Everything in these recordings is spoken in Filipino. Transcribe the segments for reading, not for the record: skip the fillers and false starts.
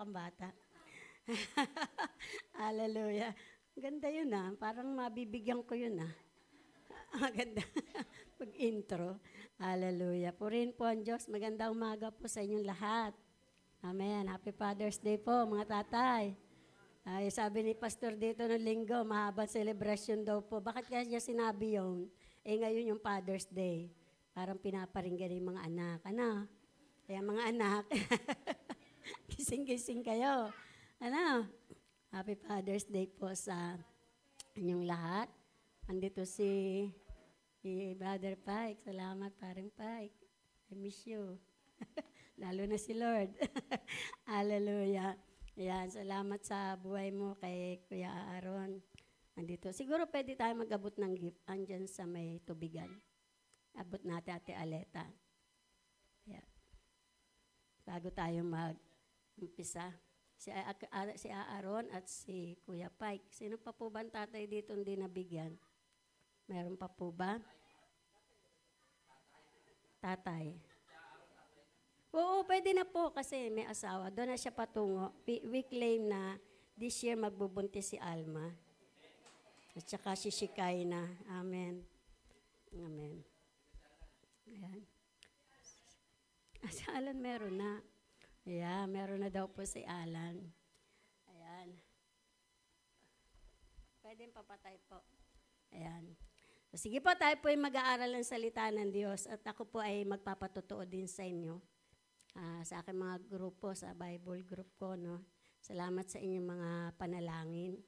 kang bata. Hallelujah. Ganda yun parang mabibigyan ko yun Maganda. Pag-intro. Hallelujah. Purihin po ang Diyos. Magandang umaga po sa inyong lahat. Amen. Happy Father's Day po, mga tatay. Ay, sabi ni Pastor dito ng linggo, mahabang celebration daw po. Bakit kaya niya sinabi yun? Ngayon yung Father's Day. Parang pinaparinggan yung mga anak. Kaya mga anak, gising-gising kayo. Happy Father's Day po sa inyong lahat. Andito si Brother Pike. Salamat, paring Pike. I miss you. Lalo na si Lord. Hallelujah. Ayan, salamat sa buhay mo kay Kuya Aaron. Andito. Siguro pwede tayo mag-abot ng gift. Andyan sa may tubigan. Abot natin Ate Aleta. Ayan. Bago tayo mag-umpisa. Si Aaron at si Kuya Pike. Sino pa po ba ang tatay dito hindi nabigyan? Meron pa po ba? Tatay. Oo, pwede na po kasi may asawa. Doon na siya patungo. We claim na this year magbubuntis si Alma. At saka si Shikay na. Amen. Amen. Ayan. Si Alan meron na. Ayan, meron na daw po si Alan. Ayan. Pwede papatay po. Ayan. So, sige po, tayo po ay mag-aaral ng salita ng Diyos at ako po ay magpapatotoo din sa inyo. Sa aking mga grupo, sa Bible group ko, no? Salamat sa inyong mga panalangin.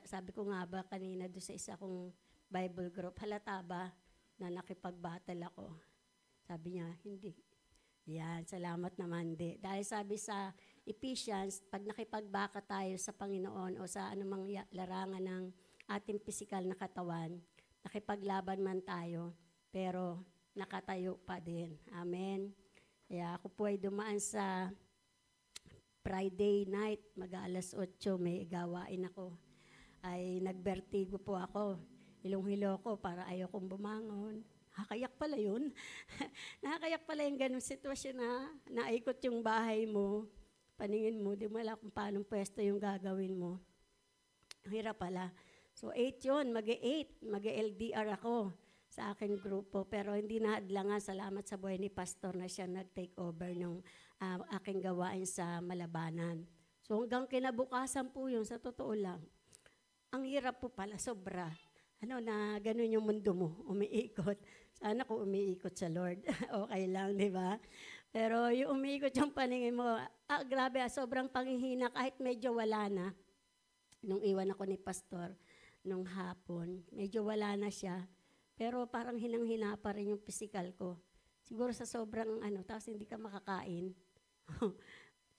Sabi ko nga ba kanina doon sa isa kong Bible group, halata ba na nakipag-battle ako? Sabi niya, hindi. Yan, salamat naman di. Dahil sabi sa Ephesians, pag nakipagbaka tayo sa Panginoon o sa anumang larangan ng ating pisikal na katawan, nakipaglaban man tayo, pero nakatayo pa din. Amen. Kaya ako po ay dumaan sa Friday night, mag-alas 8, may gawain ako. Ay nagbertigo po ako. Hilong-hilo ko para ayaw kong bumangon. Nakakayak pala yun. Nakakayak pala yung ganung sitwasyon na naikot yung bahay mo, paningin mo, di mo alam kung paano pwesto yung gagawin mo. Hirap pala. So 8 yun, mag-8, mag-LDR ako sa aking grupo. Pero hindi nahadlangan, salamat sa buhay ni Pastor na siya nag-take over ng aking gawain sa Malabanan. So hanggang kinabukasan po yun, sa totoo lang. Ang hirap po pala, sobra. Na ganun yung mundo mo, umiikot. Sana kung umiikot sa Lord, okay lang, di ba? Pero yung umiikot yung paningin mo, grabe, sobrang panghihina, kahit medyo wala na. Nung iwan ako ni Pastor, nung hapon, medyo wala na siya. Pero parang hinang-hina pa rin yung physical ko. Siguro sa sobrang tapos hindi ka makakain.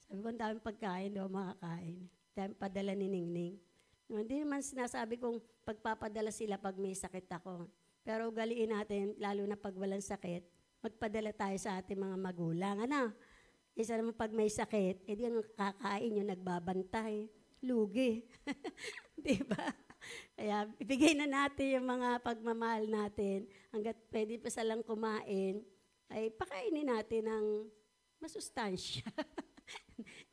Sabi ko, ang daming pagkain, daw makakain. Dahil padala ni Ningning. Hindi naman sinasabi kong pagpapadala sila pag may sakit ako. Pero ugaliin natin, lalo na pag walang sakit, magpadala tayo sa ating mga magulang. Isa naman pag may sakit, edi ang kakain yung nagbabantay. Lugi. Di ba? Kaya ibigay na natin yung mga pagmamahal natin. Hanggat pwede pa silang kumain, ay pakainin natin ng masustansya.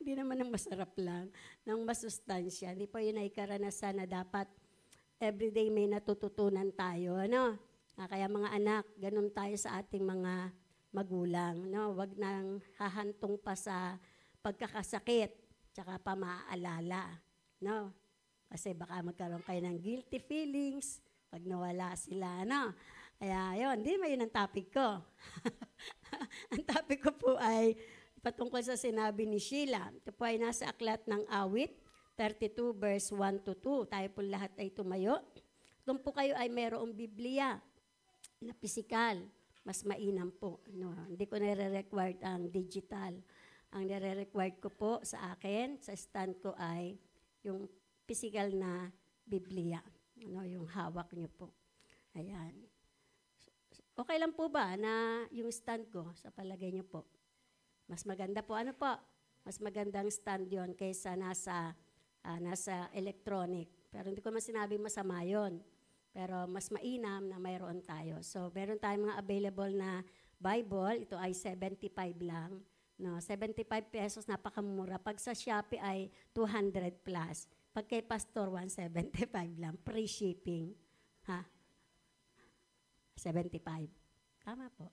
Hindi naman ng masarap lang, ng masustansya. Hindi po yun ay karanasan na dapat everyday may natututunan tayo. Kaya mga anak, ganun tayo sa ating mga magulang. Huwag nang hahantong pa sa pagkakasakit, tsaka pa maaalala. Kasi baka magkaroon kayo ng guilty feelings pag nawala sila. Kaya yun, hindi ba yun ang topic ko? Ang topic ko po ay patungkol sa sinabi ni Sheila. Ito po ay nasa aklat ng Awit, 32 verse 1-2. Tayo po lahat ay tumayo. Kung po kayo ay mayroong Biblia na pisikal, mas mainam po. Hindi ko nire-required ang digital. Ang nire-required ko po sa akin, sa stand ko ay yung pisikal na Biblia. Yung hawak niyo po. Ayan. Okay lang po ba na yung stand ko, sa palagay niyo po? Mas maganda po. Po? Mas magandang stand yon kaysa nasa electronic. Pero hindi ko man sinabing masama yun. Pero mas mainam na mayroon tayo. So, meron tayong mga available na Bible. Ito ay 75 lang. No, 75 pesos, napakamura. Pag sa Shopee ay 200 plus. Pag kay Pastor, 175 lang. Free shipping. Ha? 75. Tama po.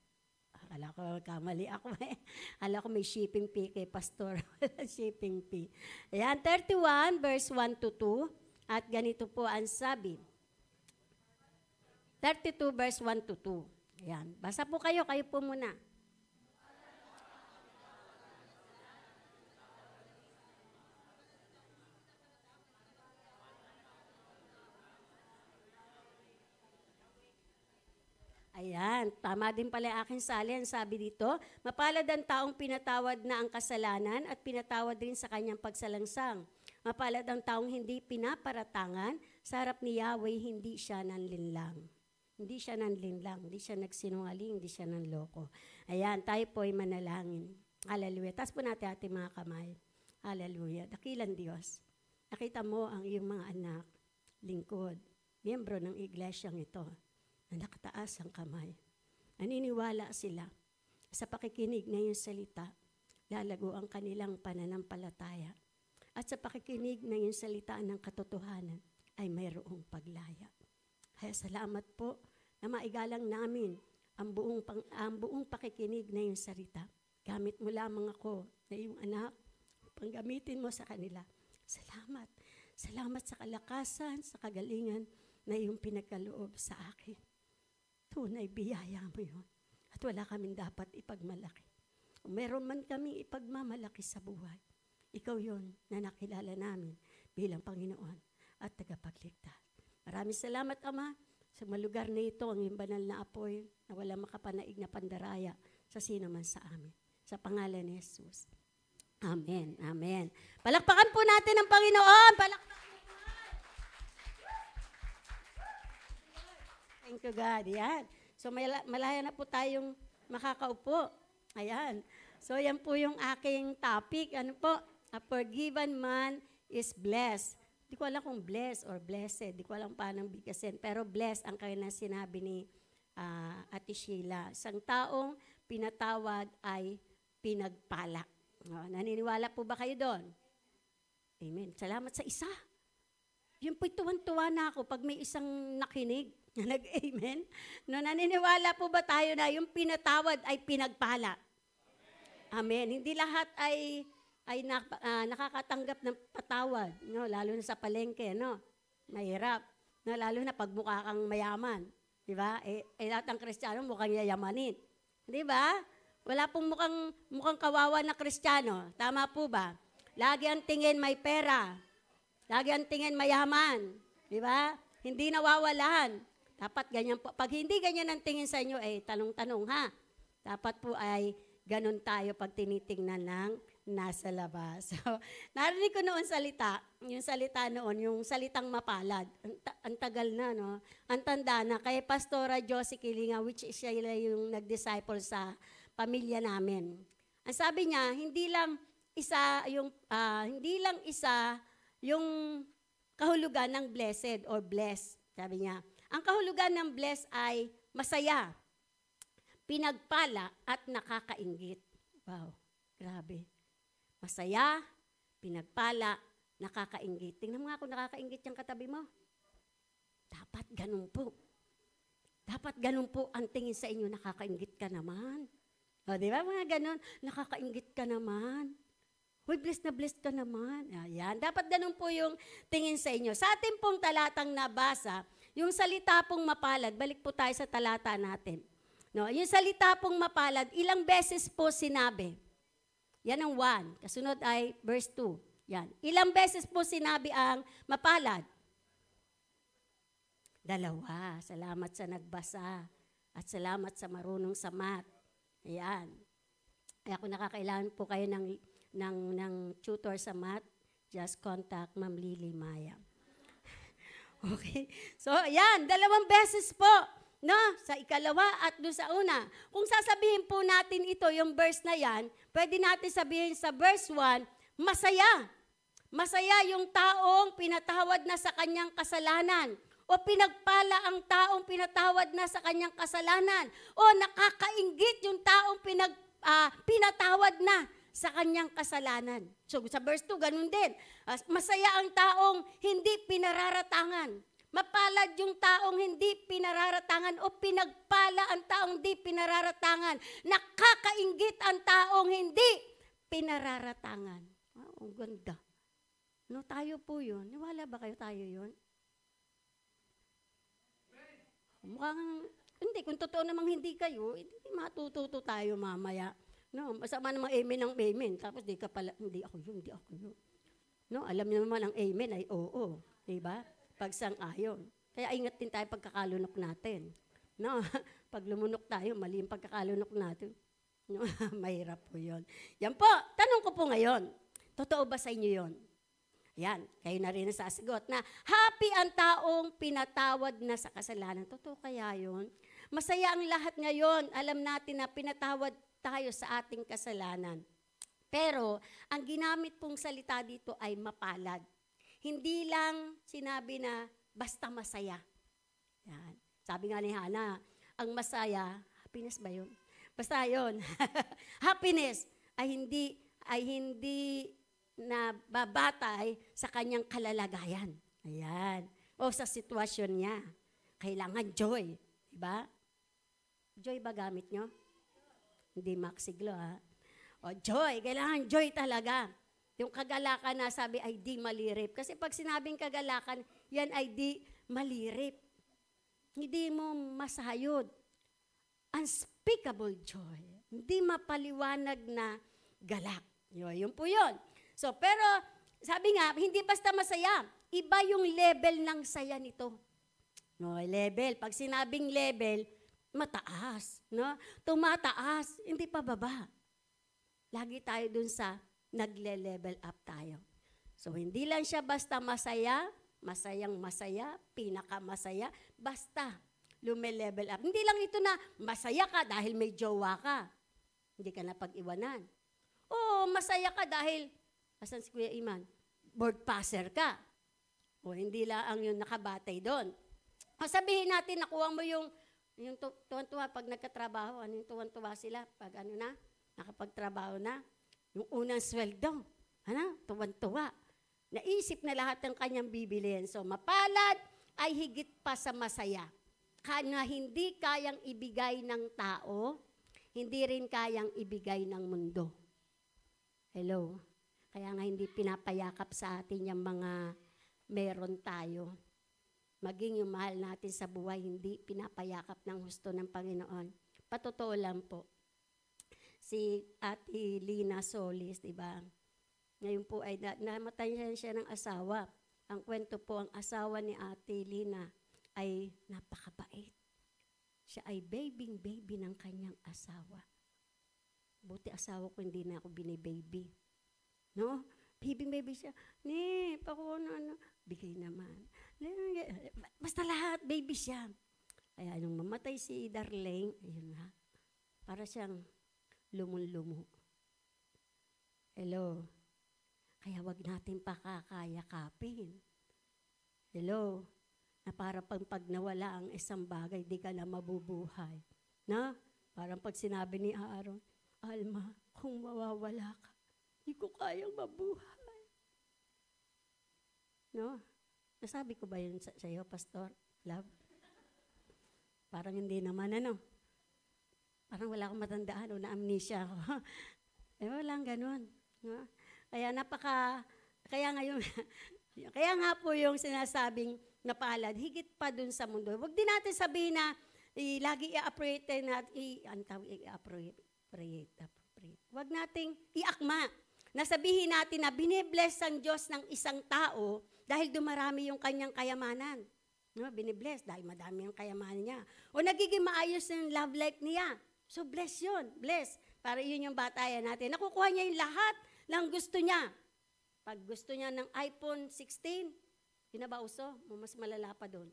Akala ko kamali ako eh. Akala ko may shipping fee kay Pastor. Shipping fee. Ayan, 31 verse 1 to 2. At ganito po ang sabi. 32 verse 1 to 2. Ayan. Basa po kayo po muna. Ayan, tama din pala yung aking salin. Sabi dito, mapalad ang taong pinatawad na ang kasalanan at pinatawad din sa kanyang pagsalangsang. Mapalad ang taong hindi pinaparatangan, sa harap ni Yahweh hindi siya nanlinlang. Hindi siya nanlinlang, hindi siya nagsinungaling, hindi siya nanloko. Ayan, tayo po ay manalangin. Hallelujah. Taas po natin ating mga kamay. Hallelujah. Dakilang Diyos. Nakita mo ang iyong mga anak, lingkod, miyembro ng iglesyang ito, na nakataas ang kamay. Naniniwala sila sa pakikinig na iyong salita, lalago ang kanilang pananampalataya. At sa pakikinig na iyong salita ng katotohanan, ay mayroong paglaya. Kaya salamat po na maigalang namin ang buong pakikinig na iyong salita. Gamit mo lamang ako na iyong anak, panggamitin mo sa kanila. Salamat. Salamat sa kalakasan, sa kagalingan na iyong pinagkaloob sa akin. Tunay, biyaya mo yun. At wala kaming dapat ipagmalaki. Kung meron man kaming ipagmamalaki sa buhay, ikaw yun na nakilala namin bilang Panginoon at tagapagligtas. Maraming salamat, Ama, sa malugar na ito, ang iyong banal na apoy na wala makapanaig na pandaraya sa sino man sa amin. Sa pangalan ni Jesus. Amen. Amen. Palakpakan po natin ang Panginoon. Palakpakan. Thank you, God. Yan. So, malaya na po tayong makakaupo. Ayan. So, yan po yung aking topic. Ano po? A forgiven man is blessed. Di ko alam kung blessed or blessed. Di ko alam paano bigkasin. Pero blessed ang kaya na sinabi ni Ate Sheila. Isang taong pinatawad ay pinagpala. Naniniwala po ba kayo doon? Amen. Salamat sa isa. Yung po'y tuwan-tuwa na ako pag may isang nakinig na nag-amen. No, naniniwala po ba tayo na yung pinatawad ay pinagpala? Amen. Hindi lahat ay nakakatanggap ng patawad. No? Lalo na sa palengke, no? Mahirap. No? Lalo na pag mukha kang mayaman. Di ba? Lahat ng Kristiyano mukhang yayamanin. Di ba? Wala pong mukhang kawawa na Kristiyano. Tama po ba? Lagi ang tingin may pera. Lagi ang tingin mayaman. Di ba? Hindi nawawalan. Dapat ganyan po. Pag hindi ganyan ang tingin sa inyo, tanong-tanong ha. Dapat po ay ganun tayo pag tinitingnan ng nasa labas. So, narinig ko noon yung salita noon, yung salitang mapalad. Ang tagal na, no? Ang tanda na. Kay Pastora Josie Kilinga, which is siya yung nag-disciple sa pamilya namin. Ang sabi niya, hindi lang isa yung kahulugan ng blessed or blessed. Sabi niya, ang kahulugan ng blessed ay masaya, pinagpala at nakakainggit. Wow, grabe. Masaya, pinagpala, nakakainggit. Tingnan mo nga kung nakakainggit yung katabi mo. Dapat ganun po. Dapat ganun po ang tingin sa inyo, nakakainggit ka naman. O, di ba mga ganun? Nakakainggit ka naman. Uy, blessed ka naman. Ayan. Dapat ganun po yung tingin sa inyo. Sa ating pong talatang nabasa, yung salita pong mapalad, balik po tayo sa talata natin. No, yung salita pong mapalad, ilang beses po sinabi? Yan ang 1. Kasunod ay verse 2. Yan. Ilang beses po sinabi ang mapalad? 2. Salamat sa nagbasa. At salamat sa marunong sa math. Ayan. Kaya kung nakakailangan po kayo ng tutor sa math, just contact Ma'am Lily Maya. Okay? So, yan. 2 beses po. No? Sa ikalawa at doon sa una. Kung sasabihin po natin ito, yung verse na yan, pwede natin sabihin sa verse 1, masaya. Masaya yung taong pinatawad na sa kanyang kasalanan. O pinagpala ang taong pinatawad na sa kanyang kasalanan. O nakakainggit yung taong pinatawad na sa kanyang kasalanan. So sa verse 2, ganun din. Masaya ang taong hindi pinararatangan. Mapalad yung taong hindi pinararatangan o pinagpala ang taong hindi pinararatangan. Nakakainggit ang taong hindi pinararatangan. Ang ganda. No, tayo po yun. Niwala ba kayo tayo yun? Mukhang, hindi, kung totoo namang hindi kayo, hindi matututo tayo mamaya. No, masama namang amen ng amen. Tapos di ka pala, hindi ako yun, hindi ako yun. No, alam niyo naman ang amen ay oo. Diba? Pagsang-ayon. Kaya ingat din tayo pagkakalunok natin. No, pag lumunok tayo, mali yung pagkakalunok natin. No, mahirap po yun. Yan po, tanong ko po ngayon, totoo ba sa inyo yun? Yan, kayo na rin nasasagot na happy ang taong pinatawad na sa kasalanan. Totoo kaya yun? Masaya ang lahat ngayon. Alam natin na pinatawad tayo sa ating kasalanan. Pero, ang ginamit pong salita dito ay mapalad. Hindi lang sinabi na basta masaya. Yan. Sabi nga ni Hana, ang masaya, happiness ba yun? Basta yun. Happiness ay hindi na babatay sa kanyang kalalagayan. Ayan. O sa sitwasyon niya. Kailangan joy. Diba? Joy ba gamit nyo? Hindi maksiglo, ha? O joy. Kailangan joy talaga. Yung kagalakan na sabi ay di malirip. Kasi pag sinabing kagalakan, yan ay di malirip. Hindi mo masayod. Unspeakable joy. Hindi mapaliwanag na galak. Yun po yun. So, pero, sabi nga, hindi basta masaya. Iba yung level ng saya nito. No, level. Pag sinabing level, mataas. No? Tumataas, hindi pa baba. Lagi tayo dun sa nagle-level up tayo. So, hindi lang siya basta masaya, masayang masaya, pinakamasaya, basta lume-level up. Hindi lang ito na masaya ka dahil may jowa ka. Hindi ka na pag-iwanan. O masaya ka dahil asan si Kuya Iman? Board passer ka. O hindi lang ang yung nakabatay doon. O sabihin natin, nakuha mo yung tuwan-tuwa pag nagkatrabaho. Ano yung tuwan-tuwa sila? Pag ano na, nakapagtrabaho na. Yung unang sweldo. Ano? Tuwan-tuwa. Naisip na lahat ng kanyang bibilihin. So mapalad ay higit pa sa masaya. Na hindi kayang ibigay ng tao, hindi rin kayang ibigay ng mundo. Hello? Kaya nga hindi pinapayakap sa atin yung mga meron tayo. Maging yung mahal natin sa buhay, hindi pinapayakap ng husto ng Panginoon. Patotoo lang po. Si Ate Lina Solis, diba? Ngayon po ay namatay siya ng asawa. Ang kwento po, ang asawa ni Ate Lina ay napakabait. Siya ay baby ng kanyang asawa. Buti asawa ko hindi na ako binibaby. No? Baby siya. Ni, pakuha na ano. Bigay naman. Basta lahat, baby siya. Kaya nung mamatay si Darlene, ayun na, para siyang lumun-lumo. Hello? Kaya wag natin pakakayakapin. Hello? Na para pag nawala ang isang bagay, di ka na mabubuhay. Na? Parang pag sinabi ni Aaron, Alma, kung mawawala ka, hindi ko kayang mabuhay. No? Nasabi ko ba yun sa iyo, Pastor? Love? Parang hindi naman, ano? Parang wala akong matandaan o na-amnesia ako. Walang ganun. No? Kaya kaya nga po yung sinasabing napalad, higit pa dun sa mundo. Huwag din natin sabihin na lagi i-appropriate natin, Huwag nating iakma. Nasabihin natin na binibless ang Diyos ng isang tao dahil dumarami yung kanyang kayamanan. No, binibless dahil madami yung kayamanan niya. O nagiging maayos yung love life niya. So bless yun, bless. Para yun yung batayan natin. Nakukuha niya yung lahat ng gusto niya. Pag gusto niya ng iPhone 16, yun na ba uso? Mas malala pa doon.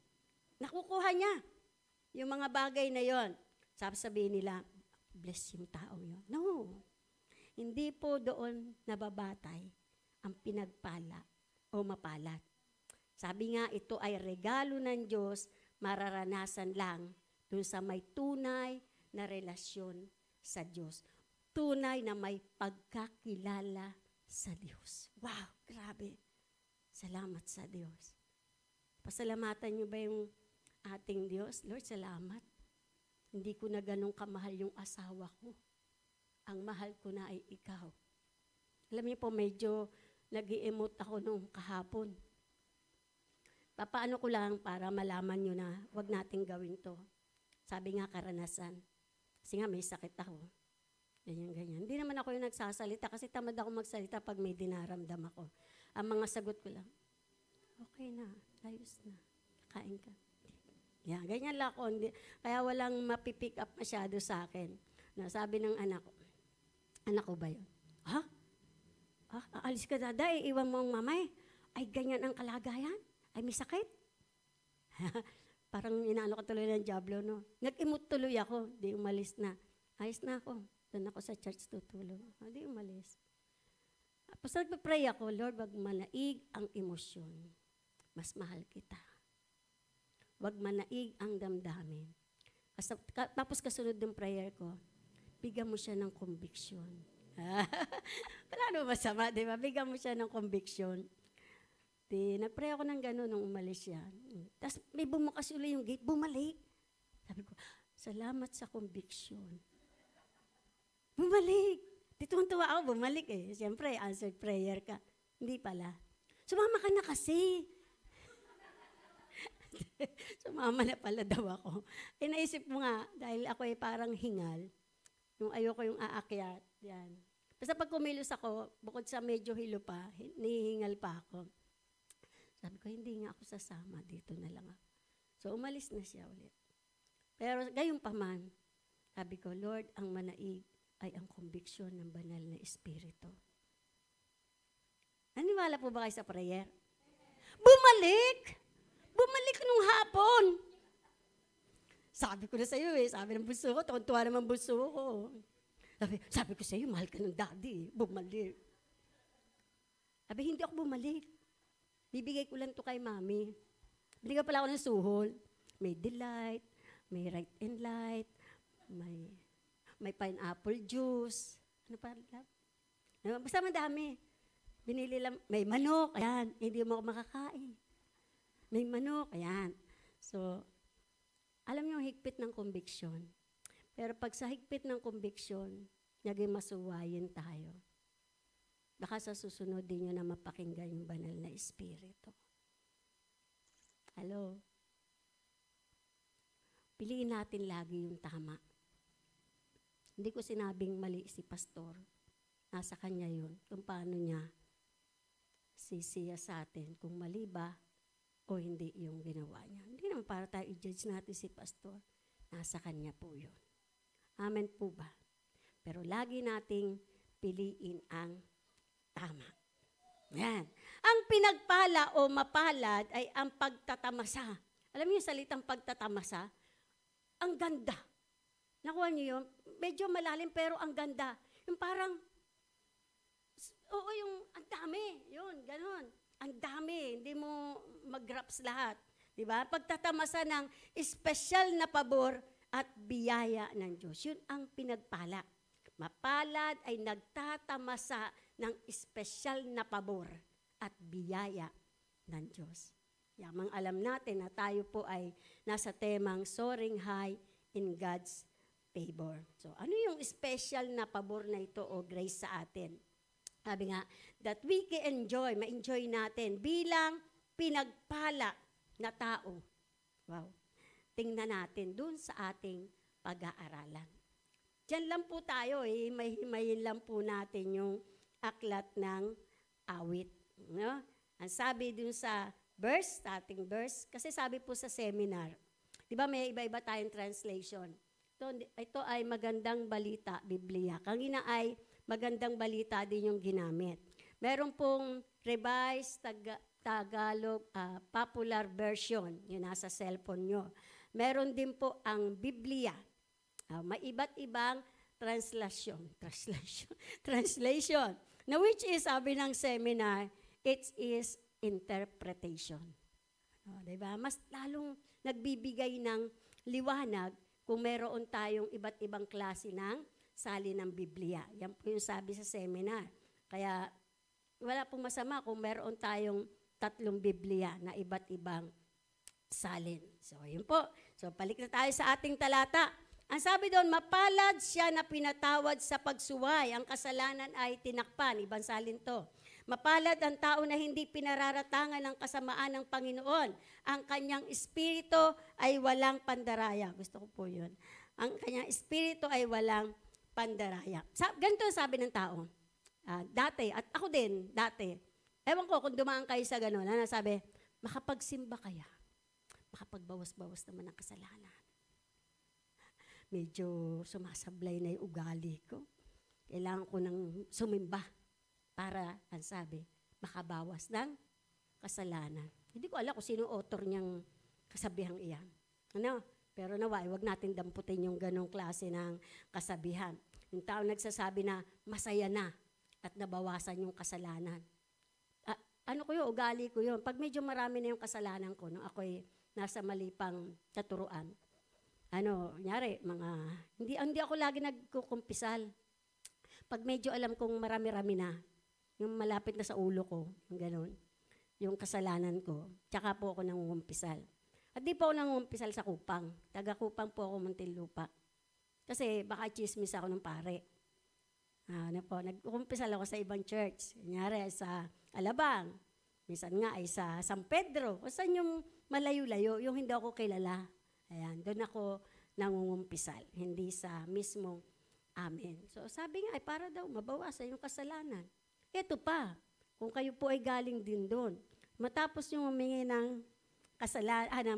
Nakukuha niya yung mga bagay na yon. Sabihin nila, bless yung tao yun. No. Hindi po doon nababatay ang pinagpala o mapalad. Sabi nga, ito ay regalo ng Diyos, mararanasan lang doon sa may tunay na relasyon sa Diyos. tunay na may pagkakilala sa Diyos. Wow, grabe. Salamat sa Diyos. Pasalamatan niyo ba yung ating Diyos? Lord, salamat. Hindi ko na ganun kamahal yung asawa ko. Ang mahal ko na ay ikaw. Alam niyo po, medyo nag-i-emote ako nung kahapon. Papaano ko lang para malaman niyo na wag nating gawin to. Sabi nga karanasan. Kasi nga may sakit ako. Ganyan. Hindi naman ako yung nagsasalita kasi tamad ako magsalita pag may dinaramdam ako. Ang mga sagot ko lang, okay na, ayos na, kain ka. Yan, ganyan lang ako. Kaya walang mapipick up masyado sa akin. Na sabi ng anak ko ba yun? Ha? Aalis ka daday, iwan mo ang mamay. Ay, ganyan ang kalagayan? Ay, may sakit? Parang inaano ko tuloy ng Diablo, no? Nag-emote tuloy ako, di umalis na. Ayos na ako. Doon ako sa church tutulog. Di umalis. Tapos nagpapray ako, Lord, wag manaig ang emosyon. Mas mahal kita. Wag manaig ang damdamin. Tapos kasunod ng prayer ko, bigyan mo siya ng conviction. Wala naman masama, di ba? Bigyan mo siya ng conviction. Nagpray ako ng gano'n nung umalis siya. Tapos may bumukas ulit yung gate, bumalik. Sabi ko, salamat sa conviction. Bumalik. Tuwa ako, bumalik eh. Siyempre, answered prayer ka. Hindi pala. Sumama ka na kasi. Sumama na pala daw ako. Naisip mo nga, dahil ako ay parang hingal, yung ayoko yung aakyat. Yan. Basta pag kumilos ako, bukod sa medyo hilo pa, nihingal pa ako. Sabi ko, hindi nga ako sasama, dito na lang ako. So, umalis na siya ulit. Pero gayon pa man, sabi ko, Lord, ang manaig ay ang conviction ng banal na Espiritu. Naniwala po ba kayo sa prayer? Bumalik! Bumalik nung hapon. Sabi ko na sa iyo sabi ng bunso ko, tuwa naman bunso ko. Sabi ko sa iyo, mahal ka ng daddy, bumalik. Sabi, hindi ako bumalik. Bibigay ko lang to kay mami. Binigyan pala ako ng suhol. May delight, may right and light, may pineapple juice. Ano pa? Basta madami. Binili lang, may manok, ayan. Hindi mo ako makakain. May manok, ayan. So, alam niyo, higpit ng conviction. Pero pag sa higpit ng conviction, naging masuwayin tayo. Baka sa susunod din nyo na mapakinggan yung banal na Espiritu. Hello? Piliin natin lagi yung tama. Hindi ko sinabing mali si pastor. Nasa kanya yun. Kung paano niya sisiya sa atin. Kung mali ba o hindi yung ginawa niya. Hindi naman para tayo i-judge natin si pastor. Nasa kanya po yun. Amen po ba? Pero lagi nating piliin ang tama. Yan. Ang pinagpala o mapalad ay ang pagtatamasa. Alam niyo yung salitang pagtatamasa? Ang ganda. Nakuha niyo yun? Medyo malalim pero ang ganda. Yung parang, oo, yung ang dami. Yun, ganun. Ang dami. Hindi mo mag-graps lahat. Diba? Pagtatamasa ng espesyal na pabor at biyaya ng Diyos. Yun ang pinagpala. Mapalad ay nagtatamasa ng espesyal na pabor at biyaya ng Diyos. Yamang alam natin na tayo po ay nasa temang soaring high in God's favor. So, ano yung special na pabor na ito o grace sa atin? Sabi nga, that we can enjoy, ma-enjoy natin bilang pinagpala na tao. Wow. Tingnan natin dun sa ating pag-aaralan. Diyan lang po tayo, himayin lang po natin yung aklat ng awit. No? Ang sabi dun sa verse, starting verse, kasi sabi po sa seminar, di ba may iba-iba tayong translation. Ito ay magandang balita, Biblia. Kanina ay magandang balita din yung ginamit. Meron pong revised Tagalog popular version, yun nasa cellphone nyo. Meron din po ang Biblia. May iba't ibang translation. Na which is, sabi ng seminar, it is interpretation. Diba? Mas lalong nagbibigay ng liwanag kung meron tayong iba't ibang klase ng salin ng Biblia. Yan po yung sabi sa seminar. Kaya wala pong masama kung meron tayong 3 Biblia na iba't ibang salin. So, yun po. So, balik na tayo sa ating talata. Ang sabi doon, mapalad siya na pinatawad sa pagsuway. Ang kasalanan ay tinakpan. Ibang salin to. Mapalad ang tao na hindi pinararatangan ng kasamaan ng Panginoon. Ang kanyang espiritu ay walang pandaraya. Gusto ko po yun. Ang kanyang espiritu ay walang pandaraya. Ganito ang sabi ng tao. Dati, at ako din, dati. Ewan ko kung dumaan kayo sa gano'n. Sabi, makapagsimba kaya. Makapagbawas-bawas naman ang kasalanan. Medyo sumasablay na yung ugali ko. Kailangan ko nang sumimba. Para, ang sabi, makabawas ng kasalanan. Hindi ko alam kung sino author niyang kasabihang iyan. Pero naway, wag natin damputin yung ganong klase ng kasabihan. Yung tao nagsasabi na masaya na at nabawasan yung kasalanan. Ugali ko yun. Pag medyo marami na yung kasalanan ko, nung ako'y nasa mali pang katuruan, hindi ako lagi nagkukumpisal. Pag medyo alam kong marami-rami na, yung malapit na sa ulo ko, yung gano'n, yung kasalanan ko, tsaka po ako nangungumpisal. At di po ako nangungumpisal sa Kupang. Taga-Kupang po ako, Muntinlupa. Kasi baka chismis ako ng pare. Nagkumpisal ako sa ibang church. Kunyari sa Alabang. Minsan nga ay sa San Pedro. O saan yung malayo-layo, yung hindi ako kilala. Ayan, doon ako nangungumpisal. Hindi sa mismong amin. So sabi nga, ay para daw mabawasan yung kasalanan. Ito pa, kung kayo po ay galing din doon, matapos yung humingi ng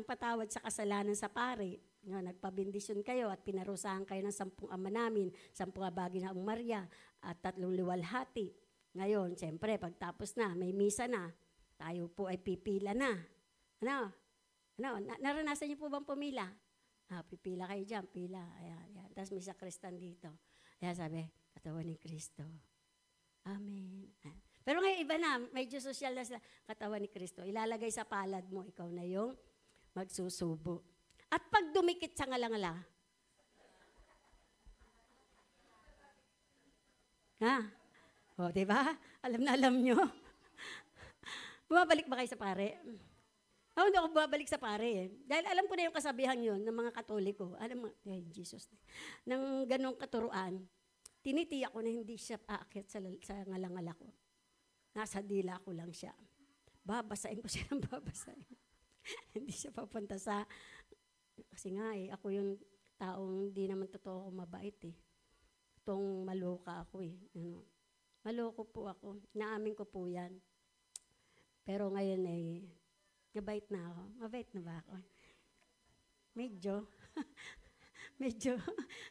patawad sa kasalanan sa pare, nagpabindisyon kayo at pinarusahan kayo ng 10 ama namin, 10 abagi na ang Maria, at 3 liwalhati. Ngayon, siyempre, pagtapos na, may misa na, tayo po ay pipila na. Naranasan niyo po bang pumila? Pipila kayo dyan, pila. Ayan. Tapos may sakristan dito. Ayan sabi, katawan ni Kristo. Amen. Pero ngayon iba na, medyo social na sila. Katawan ni Kristo. Ilalagay sa palad mo, ikaw na yung magsusubo. At pag dumikit sa ngalangala, diba? Alam na alam nyo. Bumabalik ba kayo sa pare? Hindi ako bumabalik sa pare. Dahil alam ko na yung kasabihan yun ng mga Katoliko. Alam mo, Jesus. Nang ganong katuruan, tinitiyak ko na hindi siya aakyat sa ngalangala ko. Nasa dila ko lang siya. Babasain ko siya ng babasain. Hindi siya papunta sa... Kasi nga ako yung taong hindi naman totoo mabait Itong maloka ako Maloko po ako. Naamin ko po yan. Pero ngayon mabait na ako. Mabait na ba ako? Medyo.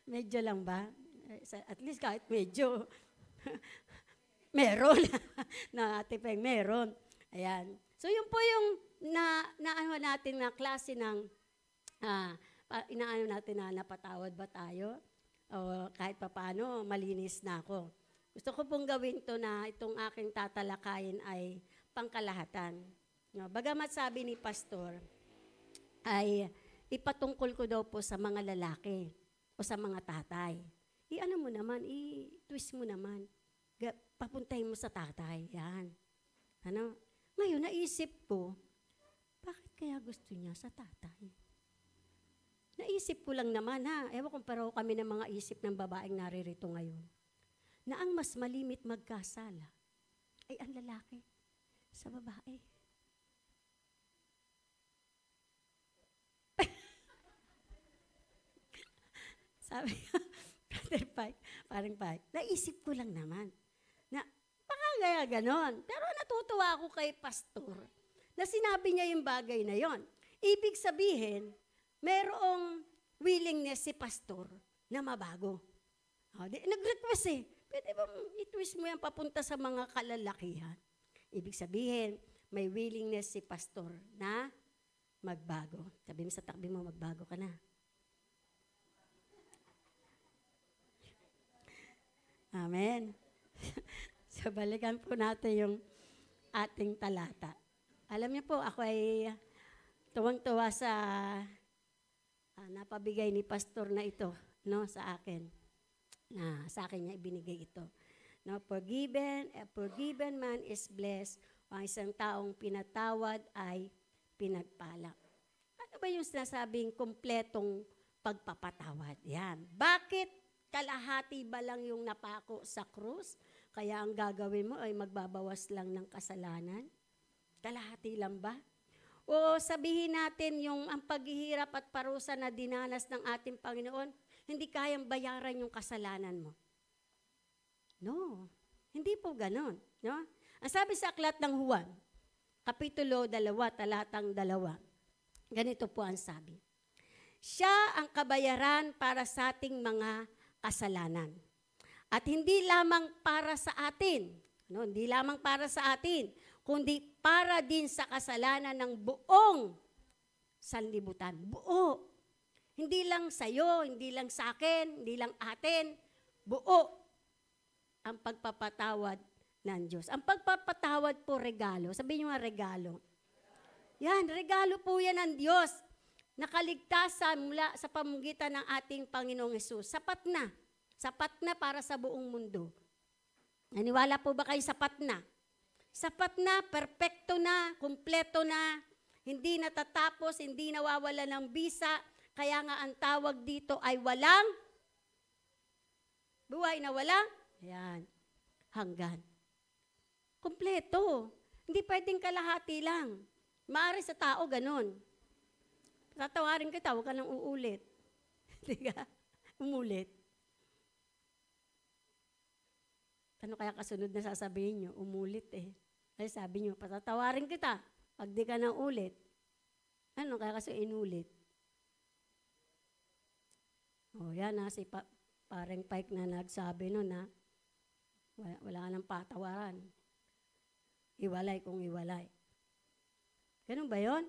medyo lang ba? At least kahit medyo, meron. Na Ate Peng, meron. Ayan. So yun po yung naano natin na klase ng, inaano natin na napatawad ba tayo? O kahit papaano, malinis na ako. Gusto ko pong gawin to na itong aking tatalakayin ay pangkalahatan. Bagamat sabi ni Pastor, ay ipatungkol ko daw po sa mga lalaki o sa mga tatay. I-ano mo naman, i-twist mo naman. Papuntahin mo sa tatay. Yan. Ngayon, naisip ko, bakit kaya gusto niya sa tatay? Naisip ko lang naman ewan kung pareho kami ng mga isip ng babaeng naririto ngayon, na ang mas malimit magkasala ay ang lalaki sa babae. Sabi ko, Brother Pike, parang Pike, naisip ko lang naman na baka gaya ganon. Pero natutuwa ako kay Pastor na sinabi niya yung bagay na yon. Ibig sabihin, merong willingness si Pastor na mabago. Nag-request pwede ba i-twist mo yan papunta sa mga kalalakihan? Ibig sabihin, may willingness si Pastor na magbago. Sabi mo sa takbi mo, magbago ka na. Amen. So, balikan po natin yung ating talata. Alam niyo po, ako ay tuwang-tuwa sa napabigay ni Pastor na ito sa akin. Na sa akin niya ibinigay ito. No, a forgiven man is blessed. Ang isang taong pinatawad ay pinagpala. Ano ba yung sinasabing kumpletong pagpapatawad? Yan. Bakit kalahati ba lang yung napako sa krus? Kaya ang gagawin mo ay magbabawas lang ng kasalanan? Kalahati lang ba? O sabihin natin yung ang paghihirap at parusa na dinanas ng ating Panginoon, hindi kayang bayaran yung kasalanan mo. No, hindi po ganon. No? Ang sabi sa aklat ng Juan, Kapitulo 2, talatang 2, ganito po ang sabi. Siya ang kabayaran para sa ating mga kasalanan. At hindi lamang para sa atin, no? Hindi lamang para sa atin, kundi para din sa kasalanan ng buong sanlibutan. Buo. Hindi lang sa'yo, hindi lang sa akin, hindi lang atin. Buo ang pagpapatawad ng Diyos. Ang pagpapatawad po regalo. Sabihin nyo nga regalo. Yan, regalo po yan ng Diyos. Nakaligtasan mula sa pamamagitan ng ating Panginoong Hesus. Sapat na. Sapat na para sa buong mundo. Naniwala po ba kayo sapat na? Sapat na, perpekto na, kumpleto na, hindi natatapos, hindi nawawala ng bisa, kaya nga ang tawag dito ay walang buhay na walang, ayan, hanggan. Kumpleto. Hindi pwedeng kalahati lang. Maaari sa tao ganun. Tatawarin kita, huwag ka nang uulit. Diga? Umulit. Ano kaya kasunod na sasabihin nyo? Umulit eh. Ay sabi nyo, patatawarin kita. Pag di ka nang ulit. Ano kaya kaso inulit? O yan na, si pareng Pike na nagsabi nun na wala nang patawaran. Iwalay kung iwalay. Ganun ba yon?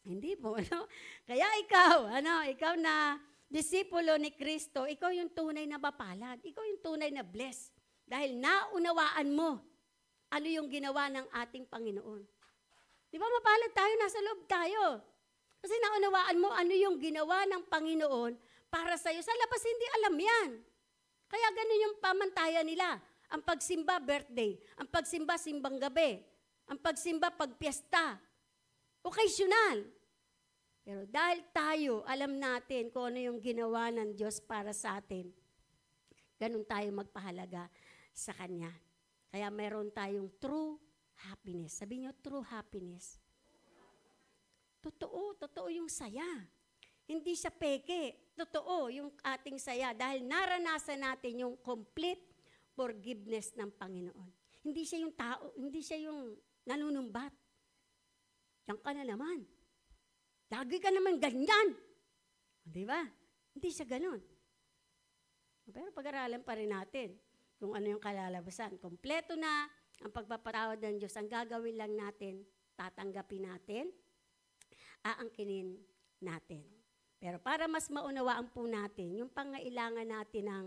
Hindi po. Ano? Kaya ikaw na disipulo ni Kristo, ikaw yung tunay na mapalad. Ikaw yung tunay na blessed. Dahil naunawaan mo ano yung ginawa ng ating Panginoon. Di ba mapalad tayo, nasa loob tayo. Kasi naunawaan mo ano yung ginawa ng Panginoon para sa'yo. Sa labas hindi alam yan. Kaya ganun yung pamantayan nila. Ang pagsimba, birthday. Ang pagsimba, simbang gabi. Ang pagsimba, pagpiesta. Occasional. Pero dahil tayo, alam natin kung ano yung ginawa ng Diyos para sa atin, ganun tayo magpahalaga sa Kanya. Kaya meron tayong true happiness. Sabi niyo, true happiness. Totoo yung saya. Hindi siya peke. Totoo yung ating saya dahil naranasan natin yung complete forgiveness ng Panginoon. Hindi siya yung tao, hindi siya yung nanunumbat. Yan ka na naman. Lagi ka naman ganyan. Di ba? Hindi siya ganun. Pero pag-aralan pa rin natin kung ano yung kalalabasan. Kompleto na ang pagpapatawad ng Diyos. Ang gagawin lang natin, tatanggapin natin, aangkinin natin. Pero para mas maunawaan po natin, yung pangailangan natin ng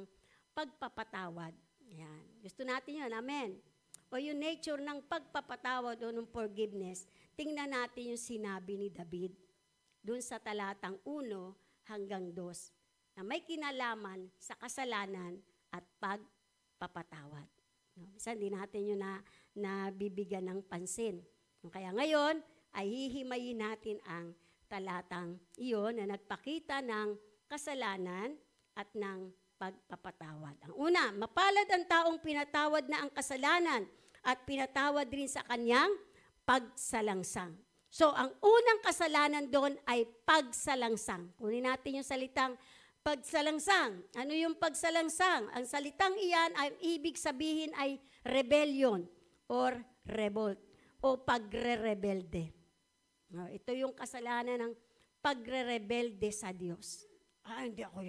pagpapatawad. Yan. Gusto natin yun, amen. O yung nature ng pagpapatawad o ng forgiveness, tingnan natin yung sinabi ni David doon sa talatang 1 hanggang 2 na may kinalaman sa kasalanan at pagpapatawad. No? Minsan hindi natin yun nabibigyan ng pansin. Kaya ngayon ay hihimayin natin ang talatang iyon na nagpakita ng kasalanan at ng pagpapatawad. Ang una, mapalad ang taong pinatawad na ang kasalanan at pinatawad rin sa kanyang pagsalangsang. So, ang unang kasalanan doon ay pagsalangsang. Kunin natin yung salitang pagsalangsang. Ano yung pagsalangsang? Ang salitang iyan, ay ibig sabihin ay rebellion or revolt o pagre-rebelde. Ito yung kasalanan ng pagre-rebelde sa Diyos. Hindi ako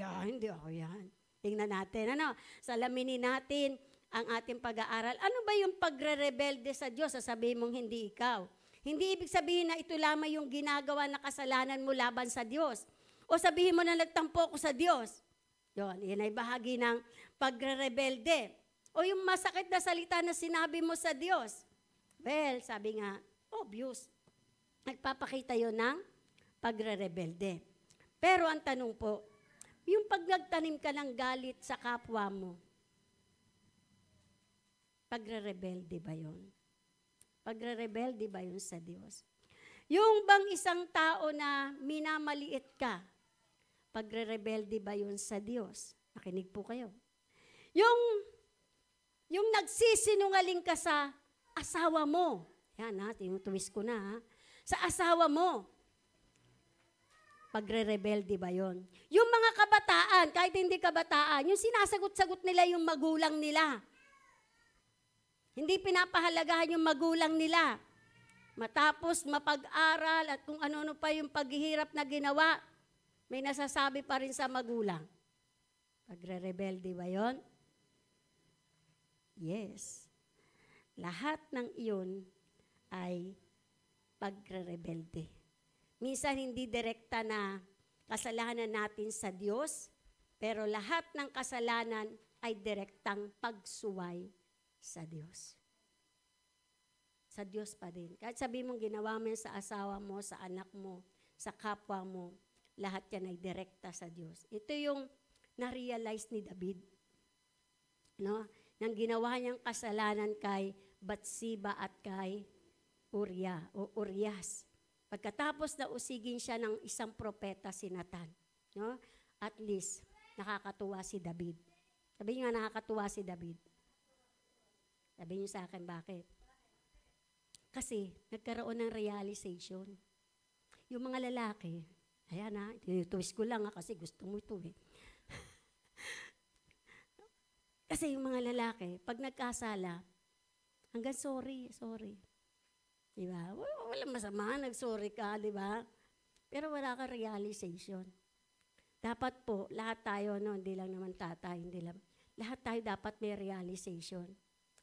yan. Tingnan natin, salaminin natin ang ating pag-aaral. Ano ba yung pagre-rebelde sa Diyos? Sasabihin mong hindi ikaw. Hindi ibig sabihin na ito lamang yung ginagawa na kasalanan mo laban sa Diyos. O sabihin mo na nagtampo ko sa Diyos. Yan ay bahagi ng pagre-rebelde. O yung masakit na salita na sinabi mo sa Diyos. Well, sabi nga, obvious. Nagpapakita yun ng pagre-rebelde. Pero ang tanong po, Yung pag nagtanim ka ng galit sa kapwa mo, pagre-rebelde ba yun? Pagre-rebelde ba yun sa Diyos? Yung bang isang tao na minamaliit ka, pagre-rebelde ba yun sa Diyos? Nakinig po kayo. Yung nagsisinungaling ka sa asawa mo, yan ha, tinutwist ko na ha, sa asawa mo, pagre-rebelde ba yun? Yung mga kabataan, kahit hindi kabataan, yung sinasagot-sagot nila yung magulang nila. Hindi pinapahalagahan yung magulang nila. Matapos mapag-aral at kung ano-ano pa yung paghihirap na ginawa, may nasasabi pa rin sa magulang. Pagre-rebelde ba yun? Yes. Lahat ng iyon ay pagre-rebelde. Minsan hindi direkta na kasalanan natin sa Diyos, pero lahat ng kasalanan ay direktang pagsuway sa Diyos. Sa Diyos pa din. Kahit sabi mong ginawa mo sa asawa mo, sa anak mo, sa kapwa mo, lahat yan ay direkta sa Diyos. Ito yung na-realize ni David. No? Nang ginawa niyang kasalanan kay Bathsheba at kay Urias. Pagkatapos na usigin siya ng isang propeta, si Nathan. No? At least, nakakatuwa si David. Sabi niyo nga, nakakatuwa si David. Sabi niyo sa akin, bakit? Kasi, nagkaroon ng realization. Yung mga lalaki, ayan ha, tinutwist ko lang ha, kasi gusto mo ito eh. Kasi yung mga lalaki, pag nagkasala, hanggang sorry. Diba? Walang masama, nag-sorry ka, diba? Pero wala kang realization. Dapat po, lahat tayo, no, hindi lang naman tatay, hindi lang. Lahat tayo dapat may realization.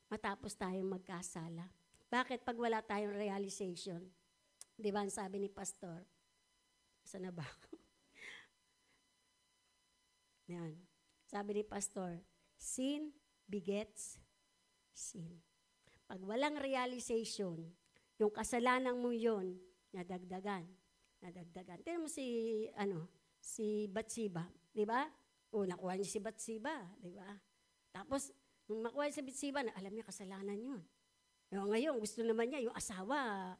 Matapos tayong magkasala. Bakit pag wala tayong realization? Diba, ang sabi ni Pastor, saan na ba ako? Yan. Sabi ni Pastor, sin begets sin. Pag walang realization, yung kasalanan mo yun, nadagdagan. Tignan mo si Bathsheba, di ba? O, nakuha niya si Bathsheba, di ba? Tapos, nung makuha niya si Bathsheba, alam niya kasalanan yun. Ngayon, gusto naman niya, yung asawa,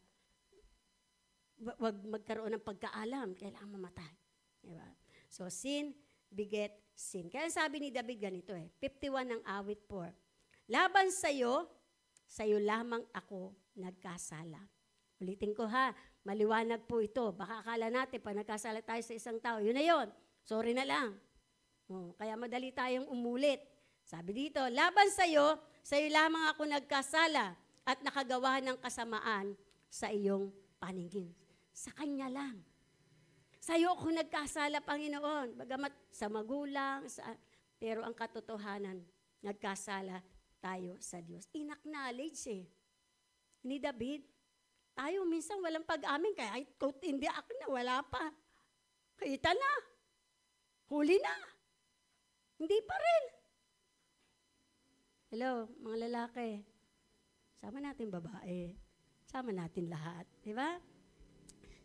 wag magkaroon ng pagkaalam, kailangan mamatay. Di ba? So, sin beget sin. Kaya sabi ni David ganito 51 ng awit 4. Laban sa'yo lamang ako nagkasala. Ulitin ko ha, maliwanag po ito. Baka akala natin, pag nagkasala tayo sa isang tao, yun na yun, sorry na lang. Kaya madali tayong umulit. Sabi dito, laban sa'yo lamang ako nagkasala at nakagawa ng kasamaan sa iyong paningin. Sa Kanya lang. Sa'yo ako nagkasala, Panginoon. Bagamat sa magulang, pero ang katotohanan, nagkasala tayo sa Diyos. Inacknowledge ni David. Tayo minsan walang pag-amin, kaya hindi akin na, wala pa. Kita na. Huli na. Hindi pa rin. Hello, mga lalaki. Sama natin babae. Sama natin lahat. Di ba?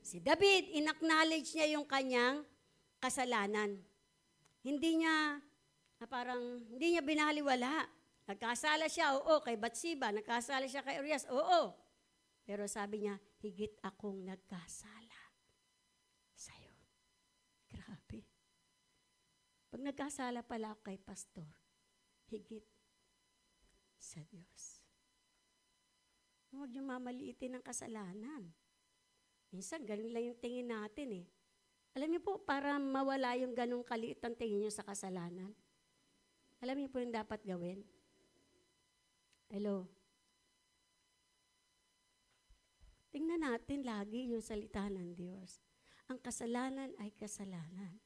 Si David, inacknowledge niya yung kanyang kasalanan. Hindi niya binaliwala. Nagkasala siya, oo, kay Bathsheba. Nagkasala siya kay Urias, oo. Pero sabi niya, higit akong nagkasala sa'yo. Grabe. Pag nagkasala pala ako kay pastor, higit sa Diyos. Huwag niyo mamaliitin ang kasalanan. Minsan, ganun lang yung tingin natin Alam niyo po, para mawala yung ganung kaliit ang tingin niyo sa kasalanan, alam niyo po yung dapat gawin? Hello? Tingnan natin lagi yung salita ng Diyos. Ang kasalanan ay kasalanan.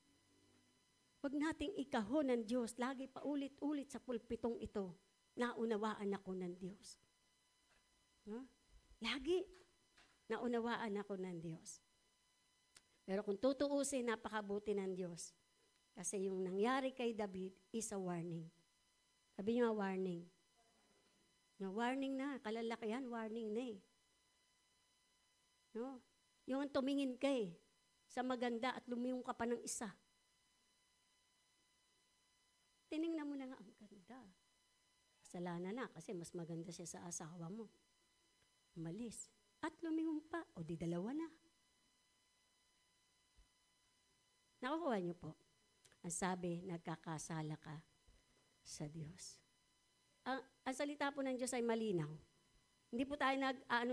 Huwag nating ikahon ng Diyos, lagi pa ulit-ulit sa pulpitong ito, naunawaan ako ng Diyos. Lagi, naunawaan ako ng Diyos. Pero kung tutuusin, napakabuti ng Diyos. Kasi yung nangyari kay David is a warning. Sabi niyo, warning. Warning na, kalalakihan, warning na No? Yung tumingin ka sa maganda at lumiyong ka pa ng isa. tinignan mo na nga, ang ganda. Kasalanan na kasi mas maganda siya sa asawa mo. Umalis. At lumingon pa, o di dalawa na. Nakukuha niyo po. Ang sabi, nagkakasala ka sa Diyos. Ang salita po ng Diyos ay malinaw. Hindi po tayo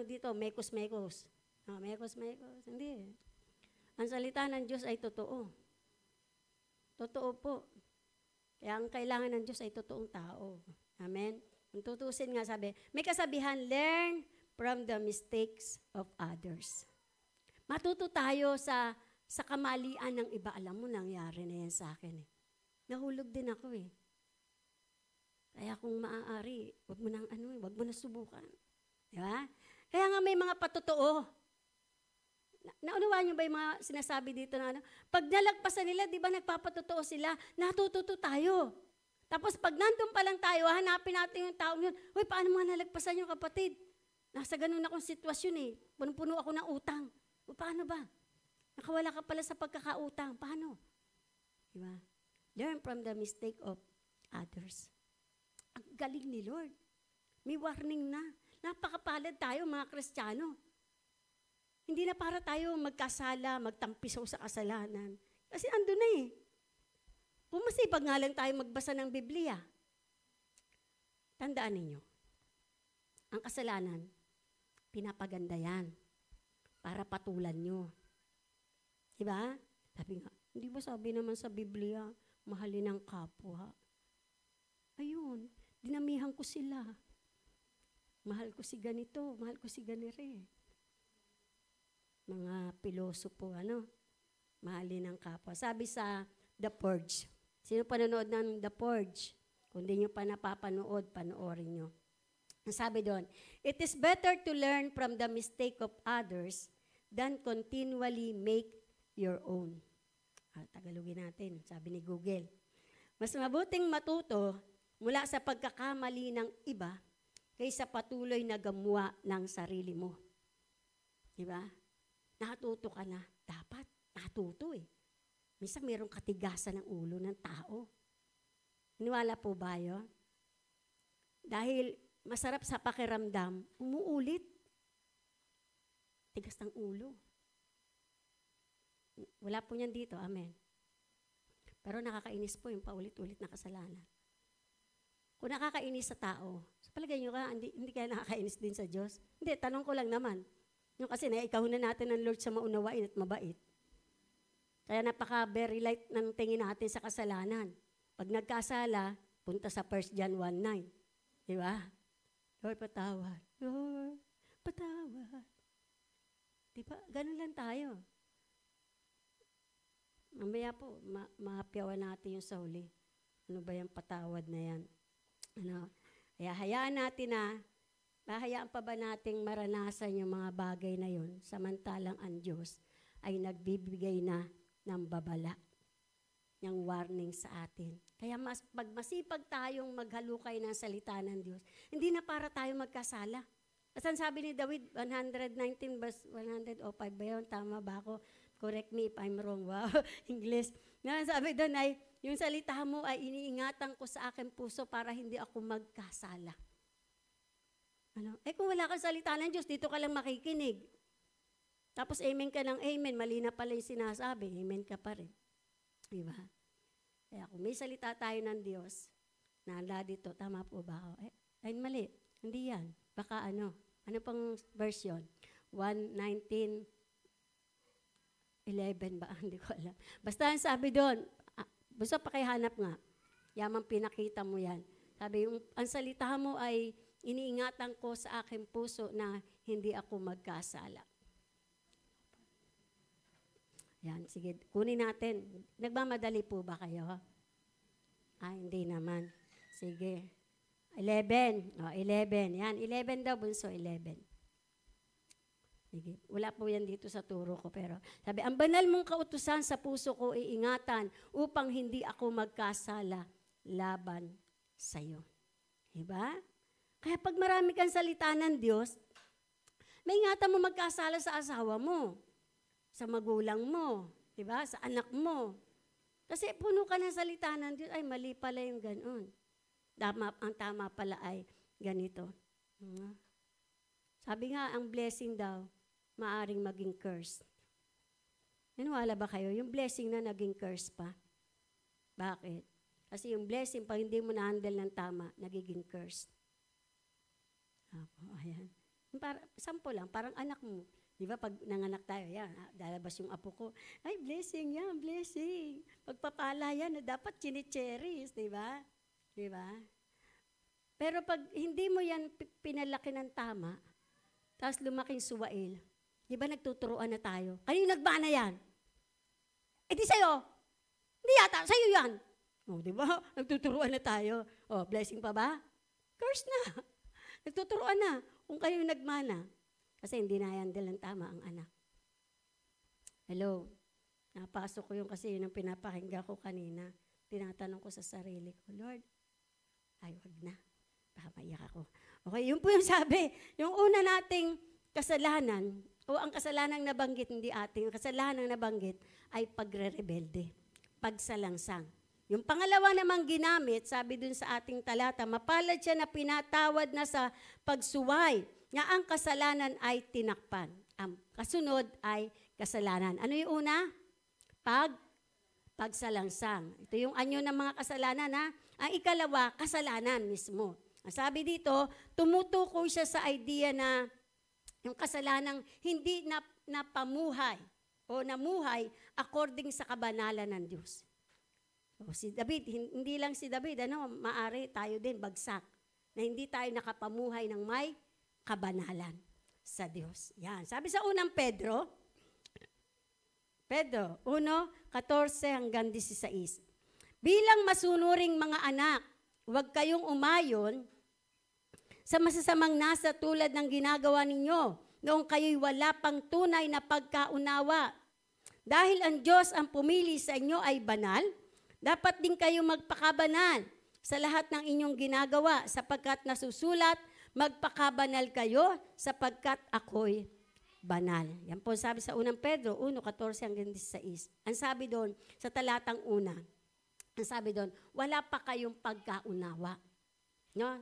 dito, mekos-mekos. Mekos-mekos. Hindi. Ang salita ng Diyos ay totoo. Totoo po. Kaya ang kailangan ng Diyos ay totoong tao. Amen? Kung tutusin nga sabi, may kasabihan, learn from the mistakes of others. Matuto tayo sa kamalian ng iba. Alam mo, nangyari na yan sa akin. Nahulog din ako eh. Kaya kung maaari, wag mo na subukan. Di ba? Kaya nga may mga patotoo. Naunawaan niyo ba yung mga sinasabi dito na pag nalagpasan nila, di ba nagpapatotoo sila, natututo tayo. Tapos pag nandun pa lang tayo, hanapin natin yung taong yun, uy, paano mga nalagpasan yung kapatid? Nasa ganun akong sitwasyon eh. Puno-puno ako ng utang. O paano ba? Nakawala ka pala sa pagkakautang. Paano? Di ba? Learn from the mistake of others. Ang galing ni Lord. May warning na. Napakapalad tayo mga Kristiyano. Hindi na para tayo magkasala, magtampisaw sa kasalanan. Kasi ando na eh. Kung masipag nga lang tayo magbasa ng Biblia. Tandaan ninyo, ang kasalanan, pinapaganda yan para patulan nyo. Diba? Sabi nga, hindi ba sabi naman sa Biblia, mahalin ang kapwa? Ayun, dinamihan ko sila. Mahal ko si ganito, mahal ko si ganire. Mga pilosopo, mahalin ang kapwa. Sabi sa The Purge. Sino panonood ng The Purge? Kung di nyo pa napapanood, panoorin nyo. Sabi doon, it is better to learn from the mistake of others than continually make your own. Tagalogin natin, sabi ni Google. Mas mabuting matuto mula sa pagkakamali ng iba kaysa patuloy na gumawa ng sarili mo. Diba? Natuto ka na. Dapat, natuto eh. Minsan mayroong katigasan ng ulo ng tao. Niwala po ba yun? Dahil masarap sa pakiramdam, umuulit. Tigas ng ulo. Wala po niyan dito, amen. Pero nakakainis po yung paulit-ulit na kasalanan. Kung nakakainis sa tao, sa palagay nyo ka, hindi kaya nakakainis din sa Diyos? Hindi, tanong ko lang naman. Yung kasi naikaw na natin ng Lord sa maunawain at mabait. Kaya napaka-very light ng tingin natin sa kasalanan. Pag nagkasala, punta sa 1 John 1:9. Di ba? Lord, patawad. Lord, patawad. Di ba? Ganun lang tayo. Mamaya po, maapyawan natin yung sa huli. Ano ba yung patawad na yan? Kaya hayaan natin hayaan pa ba nating maranasan yung mga bagay na yun, samantalang ang Diyos ay nagbibigay na ng babala, ng warning sa atin. Kaya pag masipag tayong maghalukay ng salita ng Diyos, hindi na para tayo magkasala. Kasi sabi ni David, 119 verse 105 ba yun? Tama ba ako? Correct me if I'm wrong. Wow, English. Sabi doon ay, yung salita mo ay iniingatan ko sa aking puso para hindi ako magkasala. Kung wala kang salita ng Diyos, dito ka lang makikinig. Tapos amen ka ng amen, mali na pala yung sinasabi, amen ka pa rin. Diba? Kaya kung may salita tayo ng Diyos, na dito, tama po ba ako? Ay, mali. Hindi yan. Baka ano pang version? 1:19, 11 ba? Hindi ko alam. Basta ang sabi doon, basta pakihanap nga, yamang pinakita mo yan. Sabi, ang salita mo ay iniingatan ko sa aking puso na hindi ako magkasala. Yan, sige, kunin natin. Nagmamadali po ba kayo? Hindi naman. Sige. 11. 11. Yan, 11 daw, bunso, 11. Sige. Wala po yan dito sa turo ko, pero sabi, ang banal mong kautusan sa puso ko iingatan upang hindi ako magkasala laban sa'yo. Diba? Kaya pag marami kang salita ng Diyos, may ingatan mo magkasala sa asawa mo, sa magulang mo, diba? Sa anak mo. Kasi puno ka ng salita ng Diyos, ay mali pala yung ganoon. Ang tama pala ay ganito. Sabi nga, ang blessing daw, maaring maging curse. Naniwala ba kayo? Yung blessing na naging curse pa. Bakit? Kasi yung blessing, pag hindi mo na-handle ng tama, nagiging curse. Ayan. Sample lang, parang anak mo. Di ba, pag nanganak tayo, yan, dalabas yung apo ko, ay, blessing yan, blessing. Pagpapala yan, dapat chinicheris, di ba? Di ba? Pero pag hindi mo yan pinalaki ng tama, tapos lumaking suwail, di ba nagtuturuan na tayo? Kanino nagbana yan? Eh di sa'yo. Hindi yata, sa'yo yan. O, di ba? Nagtuturuan na tayo. O, blessing pa ba? Curse na. Nagtuturuan na kung kayo nagmana. Kasi hindi na-handle ng tama ang anak. Hello? Napasok ko yung kasi yun ang pinapakinggan ko kanina. Tinatanong ko sa sarili ko, Lord, ay wag na. Baka maiyak ako. Okay, yun po yung sabi. Yung una nating kasalanan, o ang kasalanang nabanggit, hindi ating, kasalanan nabanggit ay pagre-rebelde, pagsalangsang. Yung pangalawa namang ginamit, sabi dun sa ating talata, mapalad siya na pinatawad na sa pagsuway, nga ang kasalanan ay tinakpan. Ang kasunod ay kasalanan. Ano yung una? Pagsalangsang. Ito yung anyo ng mga kasalanan, ha? Ang ikalawa, kasalanan mismo. Ang sabi dito, tumutukoy siya sa idea na yung kasalanang hindi napamuhay o namuhay according sa kabanalan ng Diyos. So, si David, hindi lang si David, maari tayo din bagsak na hindi tayo nakapamuhay ng may kabanalan sa Diyos. Yan. Sabi sa unang Pedro 1:14 hanggang 16. Bilang masunuring mga anak, huwag kayong umayon sa masasamang nasa tulad ng ginagawa ninyo noong kayo'y wala pang tunay na pagkaunawa. Dahil ang Diyos ang pumili sa inyo ay banal, dapat din kayo magpakabanal sa lahat ng inyong ginagawa sapagkat nasusulat, magpakabanal kayo sapagkat ako'y banal. Yan po sabi sa unang Pedro 1:14 hanggang 16. Ang sabi doon, sa talatang una, ang sabi doon, wala pa kayong pagkaunawa. No?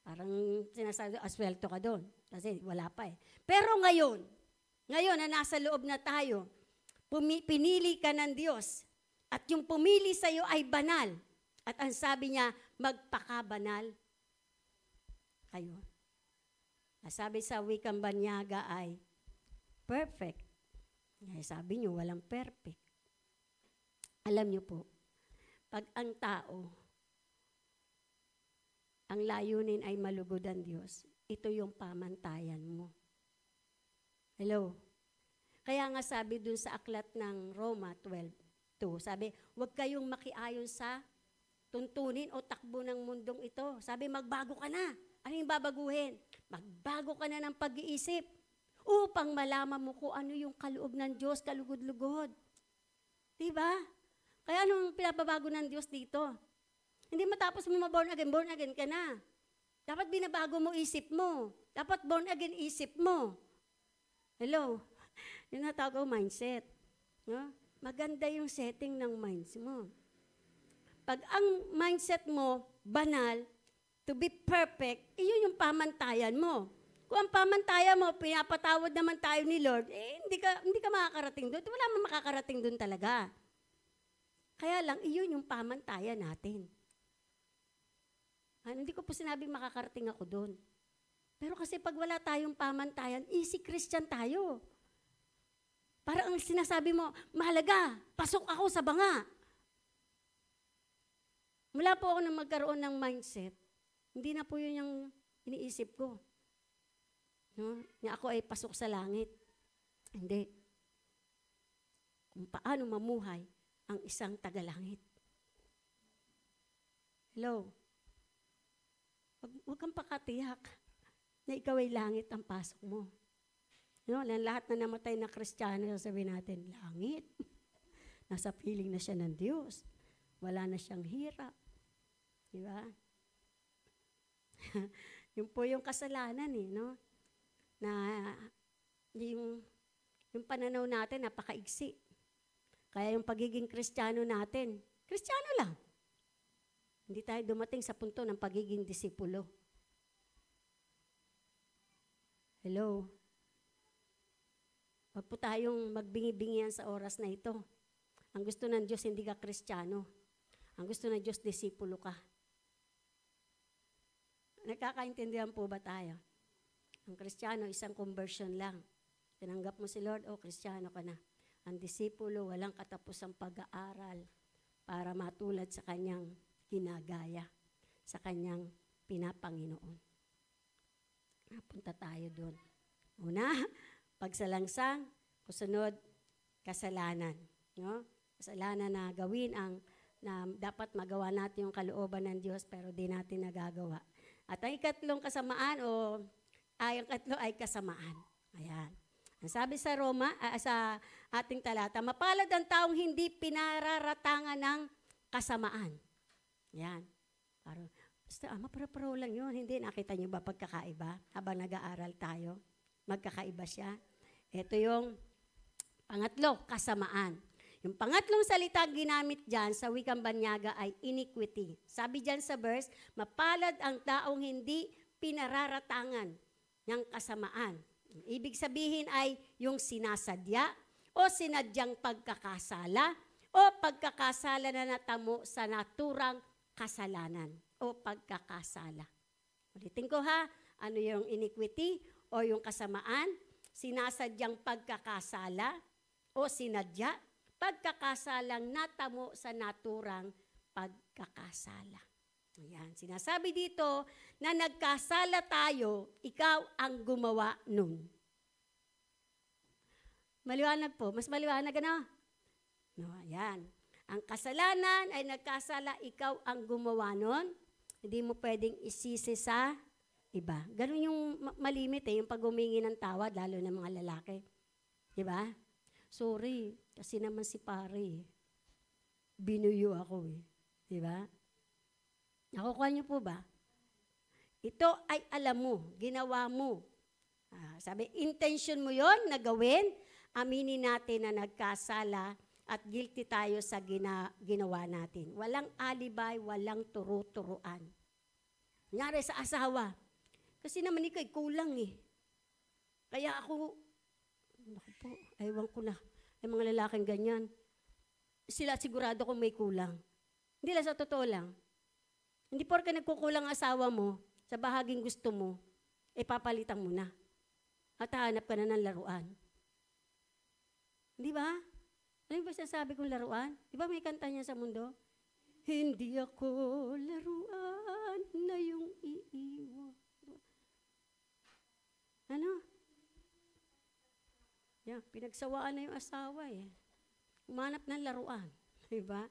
Parang sinasabi, aswelto ka doon. Kasi wala pa eh. Pero ngayon na nasa loob na tayo, pinili ka ng Diyos. At yung pumili sa iyo ay banal. At ang sabi niya, magpakabanal kayo. Sabi sa wikang Banyaga ay, perfect. Sabi niyo, walang perfect. Alam niyo po, pag ang tao, ang layunin ay malugod ang Diyos, ito yung pamantayan mo. Hello? Kaya nga sabi dun sa aklat ng Roma 12:2, sabi, huwag kayong makiayon sa tuntunin o takbo ng mundong ito. Sabi, magbago ka na. Ano yung babaguhin? Magbago ka na ng pag-iisip upang malaman mo kung ano yung kaloob ng Diyos, kalugod-lugod. Diba? Kaya anong pinababago ng Diyos dito? Hindi matapos mo born again ka na. Dapat binabago mo isip mo. Dapat born again isip mo. Hello? Yung natawag ko mindset. No? Maganda yung setting ng minds mo. Pag ang mindset mo, banal, to be perfect, iyon yung pamantayan mo. Kung ang pamantayan mo, pinapatawad naman tayo ni Lord, hindi ka makakarating doon. Wala man makakarating doon talaga. Kaya lang, iyon yung pamantayan natin. Hindi ko po sinabing makakarating ako doon. Pero kasi pag wala tayong pamantayan, easy Christian tayo. Parang ang sinasabi mo, mahalaga, pasok ako sa banga. Mula po ako nang magkaroon ng mindset, hindi na po yun yung iniisip ko. No? Na ako ay pasok sa langit. Hindi. Kung paano mamuhay ang isang tagalangit. Hello? Huwag kang pakatiyak na ikaw ay langit ang pasok mo. No? Lahat na namatay na Kristiyano, sasabihin natin, langit. Nasa piling na siya ng Diyos. Wala na siyang hirap. Diba? Yun po yung kasalanan no? Na yung pananaw natin napakaigsi. Kaya yung pagiging Kristiyano natin, Kristiyano lang. Hindi tayo dumating sa punto ng pagiging disipulo. Hello? Huwag po tayong magbingi-bingihan sa oras na ito. Ang gusto ng Diyos, hindi ka Kristiyano. Ang gusto ng Diyos, disipulo ka. Nakakaintindihan po ba tayo? Ang Kristiyano, isang conversion lang. Tinanggap mo si Lord, Kristiyano ka na. Ang disipulo, walang katapusang pag-aaral para matulad sa kanyang ginagaya, sa kanyang pinapanginoon. Napunta tayo doon. Una, pagsalangsang, kusunod, kasalanan. No? Kasalanan na gawin na dapat magawa natin yung kalooban ng Diyos pero di natin nagagawa. At ang ikatlong kasamaan ang katlo ay kasamaan. Ayan. Ang sabi sa sa ating talata, mapalad ang taong hindi pinararatangan ng kasamaan. Ayan. Parang, basta, mapara-paro lang yun. Hindi, nakita niyo ba pagkakaiba? Habang nag-aaral tayo, magkakaiba siya. Ito yung pangatlo, kasamaan. Yung pangatlong salita ginamit dyan sa wikang Banyaga ay iniquity. Sabi dyan sa verse, mapalad ang taong hindi pinararatangan ng kasamaan. Ibig sabihin ay yung sinasadya o sinadyang pagkakasala o pagkakasala na natamo sa naturang kasalanan o pagkakasala. Ulitin ko ha, ano yung iniquity o yung kasamaan? Sinasadyang pagkakasala o sinadya, pagkakasalang natamo sa naturang pagkakasala. Ayan. Sinasabi dito na nagkasala tayo, ikaw ang gumawa nun. Maliwanag po. Mas maliwanag ano? No, ayan. Ang kasalanan ay nagkasala, ikaw ang gumawa nun. Hindi mo pwedeng isisi sa iba. Ganun yung malimit yung pag humingi ng tawad, lalo ng mga lalaki. Diba? Sorry, kasi naman si pare. Binuyo ako Diba? Nakukuha niyo po ba? Ito ay alam mo, ginawa mo. Sabi, intention mo yon na gawin, aminin natin na nagkasala at guilty tayo sa ginawa natin. Walang alibay, walang turu-turuan. Nangyari sa asawa, kasi naman ikaw kulang Kaya ako, naku po, ewan ko na, ay mga lalaking ganyan, sila sigurado kung may kulang. Hindi lang sa totoo lang. Hindi porke nagkukulang asawa mo, sa bahaging gusto mo, papalitan mo na. At hahanap ka na ng laruan. Di ba? Ano ba sinasabi kong laruan? Di ba may kanta niya sa mundo? Hindi ako laruan na yung iiwan. Ano? Pinagsawaan na yung asawa Umanap ng laruan. Di ba?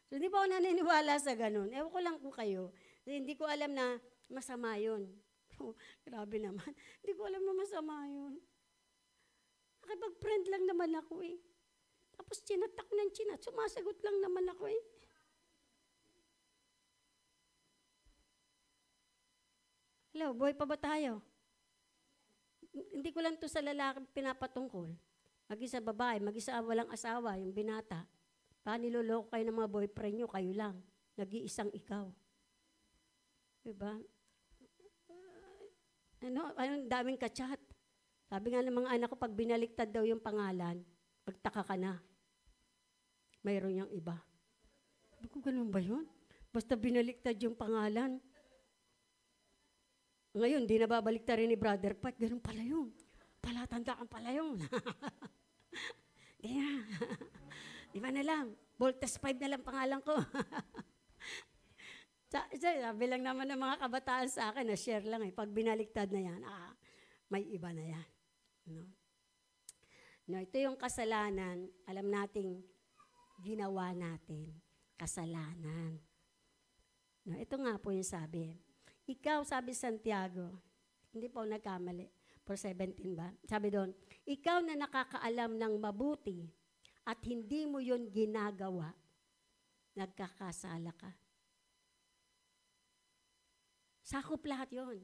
So, hindi pa ako naniniwala sa ganun. Ewan ko lang po kayo. Hindi ko alam na masama yun. Grabe naman. Hindi ko alam na masama yun. Nakipag-friend lang naman ako Tapos chinat ako ng chinat. Sumasagot lang naman ako Hello, buhay pa ba tayo? Hindi ko lang to sa lalaki pinapatungkol. Mag-isa babae, mag-isa walang asawa, yung binata. Niloloko kayo ng mga boyfriend nyo, kayo lang. Nag-iisang ikaw. Diba? Anong daming kachat. Sabi nga ng mga anak ko, pag binaliktad daw yung pangalan, magtaka ka na. Mayroon niyang iba. Sabi ko, ganun ba yun? Basta binaliktad yung pangalan. Ngayon, di nababaliktad rin ni Brother Pat. Ganun pala yun. Palatandaan pala yun. Yeah. Diba na lang? Voltas 5 na lang pangalan ko. Sabi lang naman ng mga kabataan sa akin, na-share lang Pag binaliktad na yan, may iba na yan. No, ito yung kasalanan, alam nating ginawa natin. Kasalanan. No, ito nga po yung sabi. Ikaw, sabi Santiago, hindi po nagkamali, 4:17 ba? Sabi doon, ikaw na nakakaalam ng mabuti at hindi mo yun ginagawa, nagkakasala ka. Sakop lahat yon.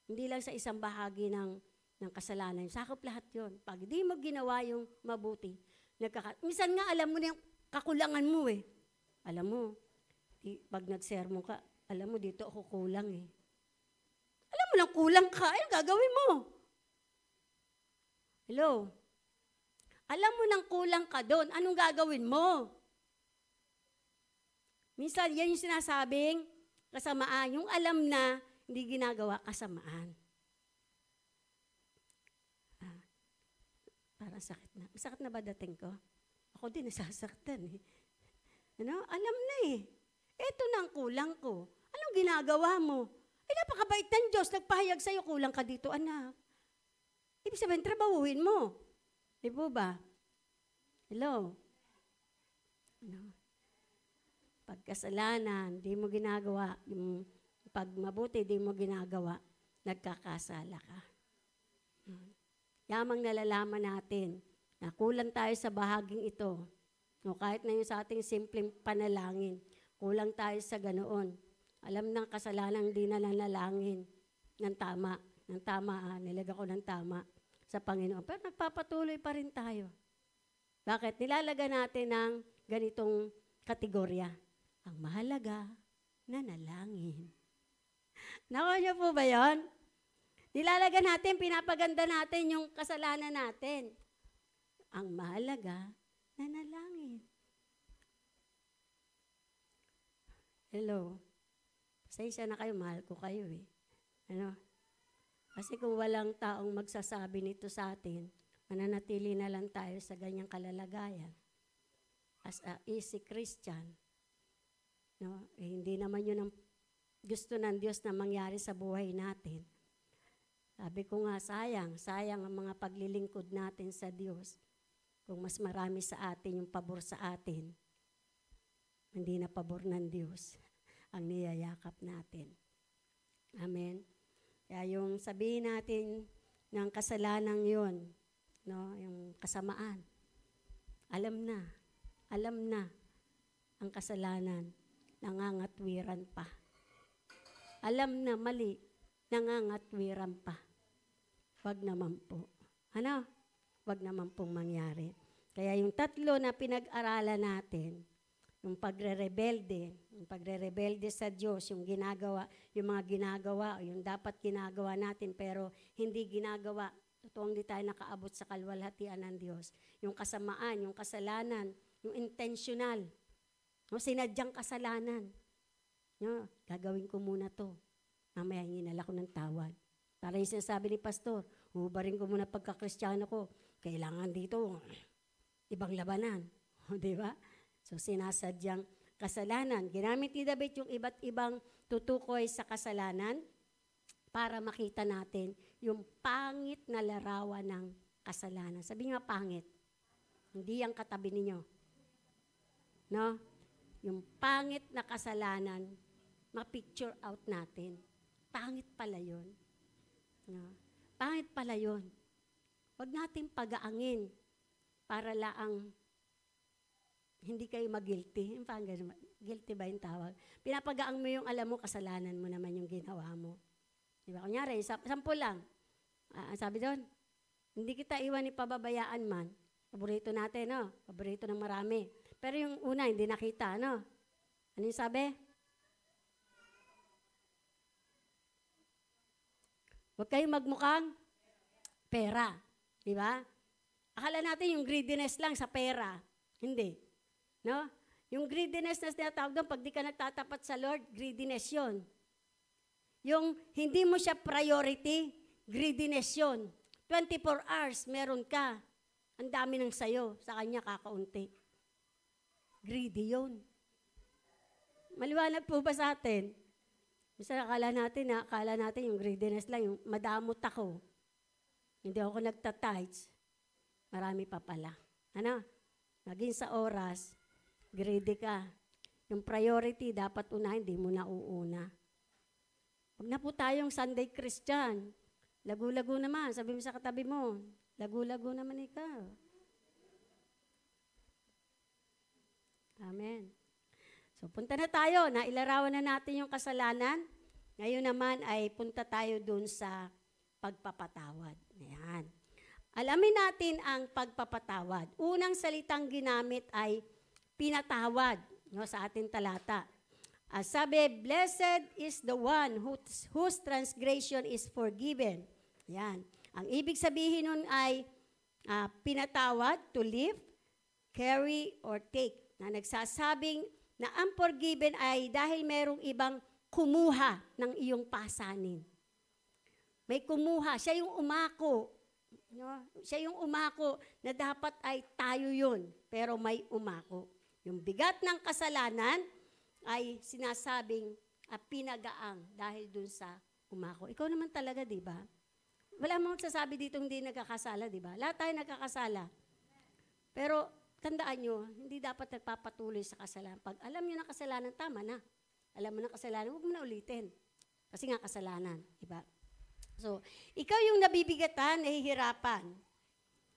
Hindi lang sa isang bahagi ng kasalanan. Sakop lahat yon. Pag di mo ginawa yung mabuti, Minsan nga, alam mo na yung kakulangan mo eh. Alam mo, pag nagsermon ka, alam mo, dito ako kulang eh. Alam mo lang, kulang ka, ayun, gagawin mo. Hello? Alam mo nang kulang ka doon, anong gagawin mo? Minsan, yan yung sinasabing kasamaan, yung alam na hindi ginagawa kasamaan. Parang sakit na. Masakit na ba dating ko? Ako din nasasaktan eh. Ano? Alam na eh. Ito na ang kulang ko. Anong ginagawa mo? Ay, napakabait ng Diyos. Nagpahayag sa'yo, kulang ka dito, anak. Ibig sabihin, trabahuhin mo. Di po ba? Hello? Ano? Pagkasalanan, di mo ginagawa. Pag mabuti, di mo ginagawa. Nagkakasala ka. Yamang nalalaman natin na kulang tayo sa bahaging ito. No, kahit na yung sa ating simpleng panalangin, kulang tayo sa ganoon. Alam ng kasalanan di na nanalangin ng tama. Ng tama, nilaga ko ng tama sa Panginoon. Pero nagpapatuloy pa rin tayo. Bakit? Nilalaga natin ng ganitong kategorya. Ang mahalaga, nanalangin. Nakuha niyo po ba yun? Nilalaga natin, pinapaganda natin yung kasalanan natin. Ang mahalaga, nanalangin. Hello? Pasensya na kayo, mahal ko kayo eh. Ano? Kasi kung walang taong magsasabi nito sa atin, mananatili na lang tayo sa ganyang kalalagayan. As a easy Christian. No? Eh, hindi naman yun ang gusto ng Diyos na mangyari sa buhay natin. Sabi ko nga, sayang ang mga paglilingkod natin sa Diyos. Kung mas marami sa atin yung pabor sa atin, hindi na pabor ng Diyos ang niyayakap natin. Amen. Kaya yung sabihin natin ng kasalanan yun, no, yung kasamaan, alam na ang kasalanan, nangangatwiran pa. Alam na mali, nangangatwiran pa. Wag naman po. Ano? Wag naman pong mangyari. Kaya yung tatlo na pinag-aralan natin, yung pagre-rebelde sa Diyos, yung ginagawa, yung mga ginagawa, yung dapat ginagawa natin pero hindi ginagawa, totoong di tayo nakaabot sa kalwalhatian ng Diyos. Yung kasamaan, yung kasalanan, yung intentional, yung sinadyang kasalanan. No, gagawin ko muna to. Mamaya hinginala ko ng tawad. Para yung sinasabi ni Pastor, hubarin ko muna pagka-Kristiyano ko. Kailangan dito, ibang labanan. Di ba? So, sinasadyang kasalanan. Ginamit ni David yung iba't ibang tutukoy sa kasalanan para makita natin yung pangit na larawan ng kasalanan. Sabi nga pangit. Hindi yung katabi ninyo. No? Yung pangit na kasalanan, ma-picture out natin. Pangit pala yun. No? Pangit pala yun. Huwag natin pag-aangin para laang hindi kayo mag-guilty. Guilty ba yung tawag? Pinapagaang mo yung alam mo, kasalanan mo naman yung ginawa mo. Diba? Kunyari, sample lang. Sabi doon, hindi kita iwan ni pababayaan man. Paborito natin, no? Paborito ng marami. Pero yung una, hindi nakita, no? Ano yung sabi? Huwag kayong magmukhang pera. Di ba? Akala natin yung greediness lang sa pera. Hindi. No? Yung greediness na sinatawag doon, pag di ka nagtatapat sa Lord, greediness yun. Yung hindi mo siya priority, greediness yun. 24 hours, meron ka. Ang dami ng sayo, sa kanya kakaunti. Greedy yun. Maliwanag po ba sa atin? Minsan akala natin yung greediness lang, yung madamot ako. Hindi ako nagtatides. Marami pa pala. Ano? Maging sa oras, greedy ka. Yung priority, dapat unahin, hindi mo na uuna. Huwag na po tayong Sunday Christian. Lagu-lagu naman. Sabi mo sa katabi mo, lagu-lagu naman ikaw. Amen. So, punta na tayo. Nailarawan na natin yung kasalanan. Ngayon naman ay punta tayo dun sa pagpapatawad. Ayan. alamin natin ang pagpapatawad. Unang salitang ginamit ay pinatawad, no, sa ating talata. Sabi, blessed is the one whose transgression is forgiven. Yan. Ang ibig sabihin nun ay pinatawad, to live, carry, or take. Na nagsasabing na ang forgiven ay dahil merong ibang kumuha ng iyong pasanin. May kumuha, siya yung umako. No? Siya yung umako na dapat ay tayo yun, pero may umako. Yung bigat ng kasalanan ay sinasabing pinagaang dahil dun sa umako. Ikaw naman talaga, di ba? Wala mong sasabi dito hindi nagkakasala, di ba? Lahat tayo nagkakasala. Pero tandaan nyo, hindi dapat nagpapatuloy sa kasalanan. Pag alam nyo na kasalanan, tama na. Alam mo na kasalanan, huwag mo na ulitin. Kasi nga kasalanan, di ba? So, ikaw yung nabibigatan, nahihirapan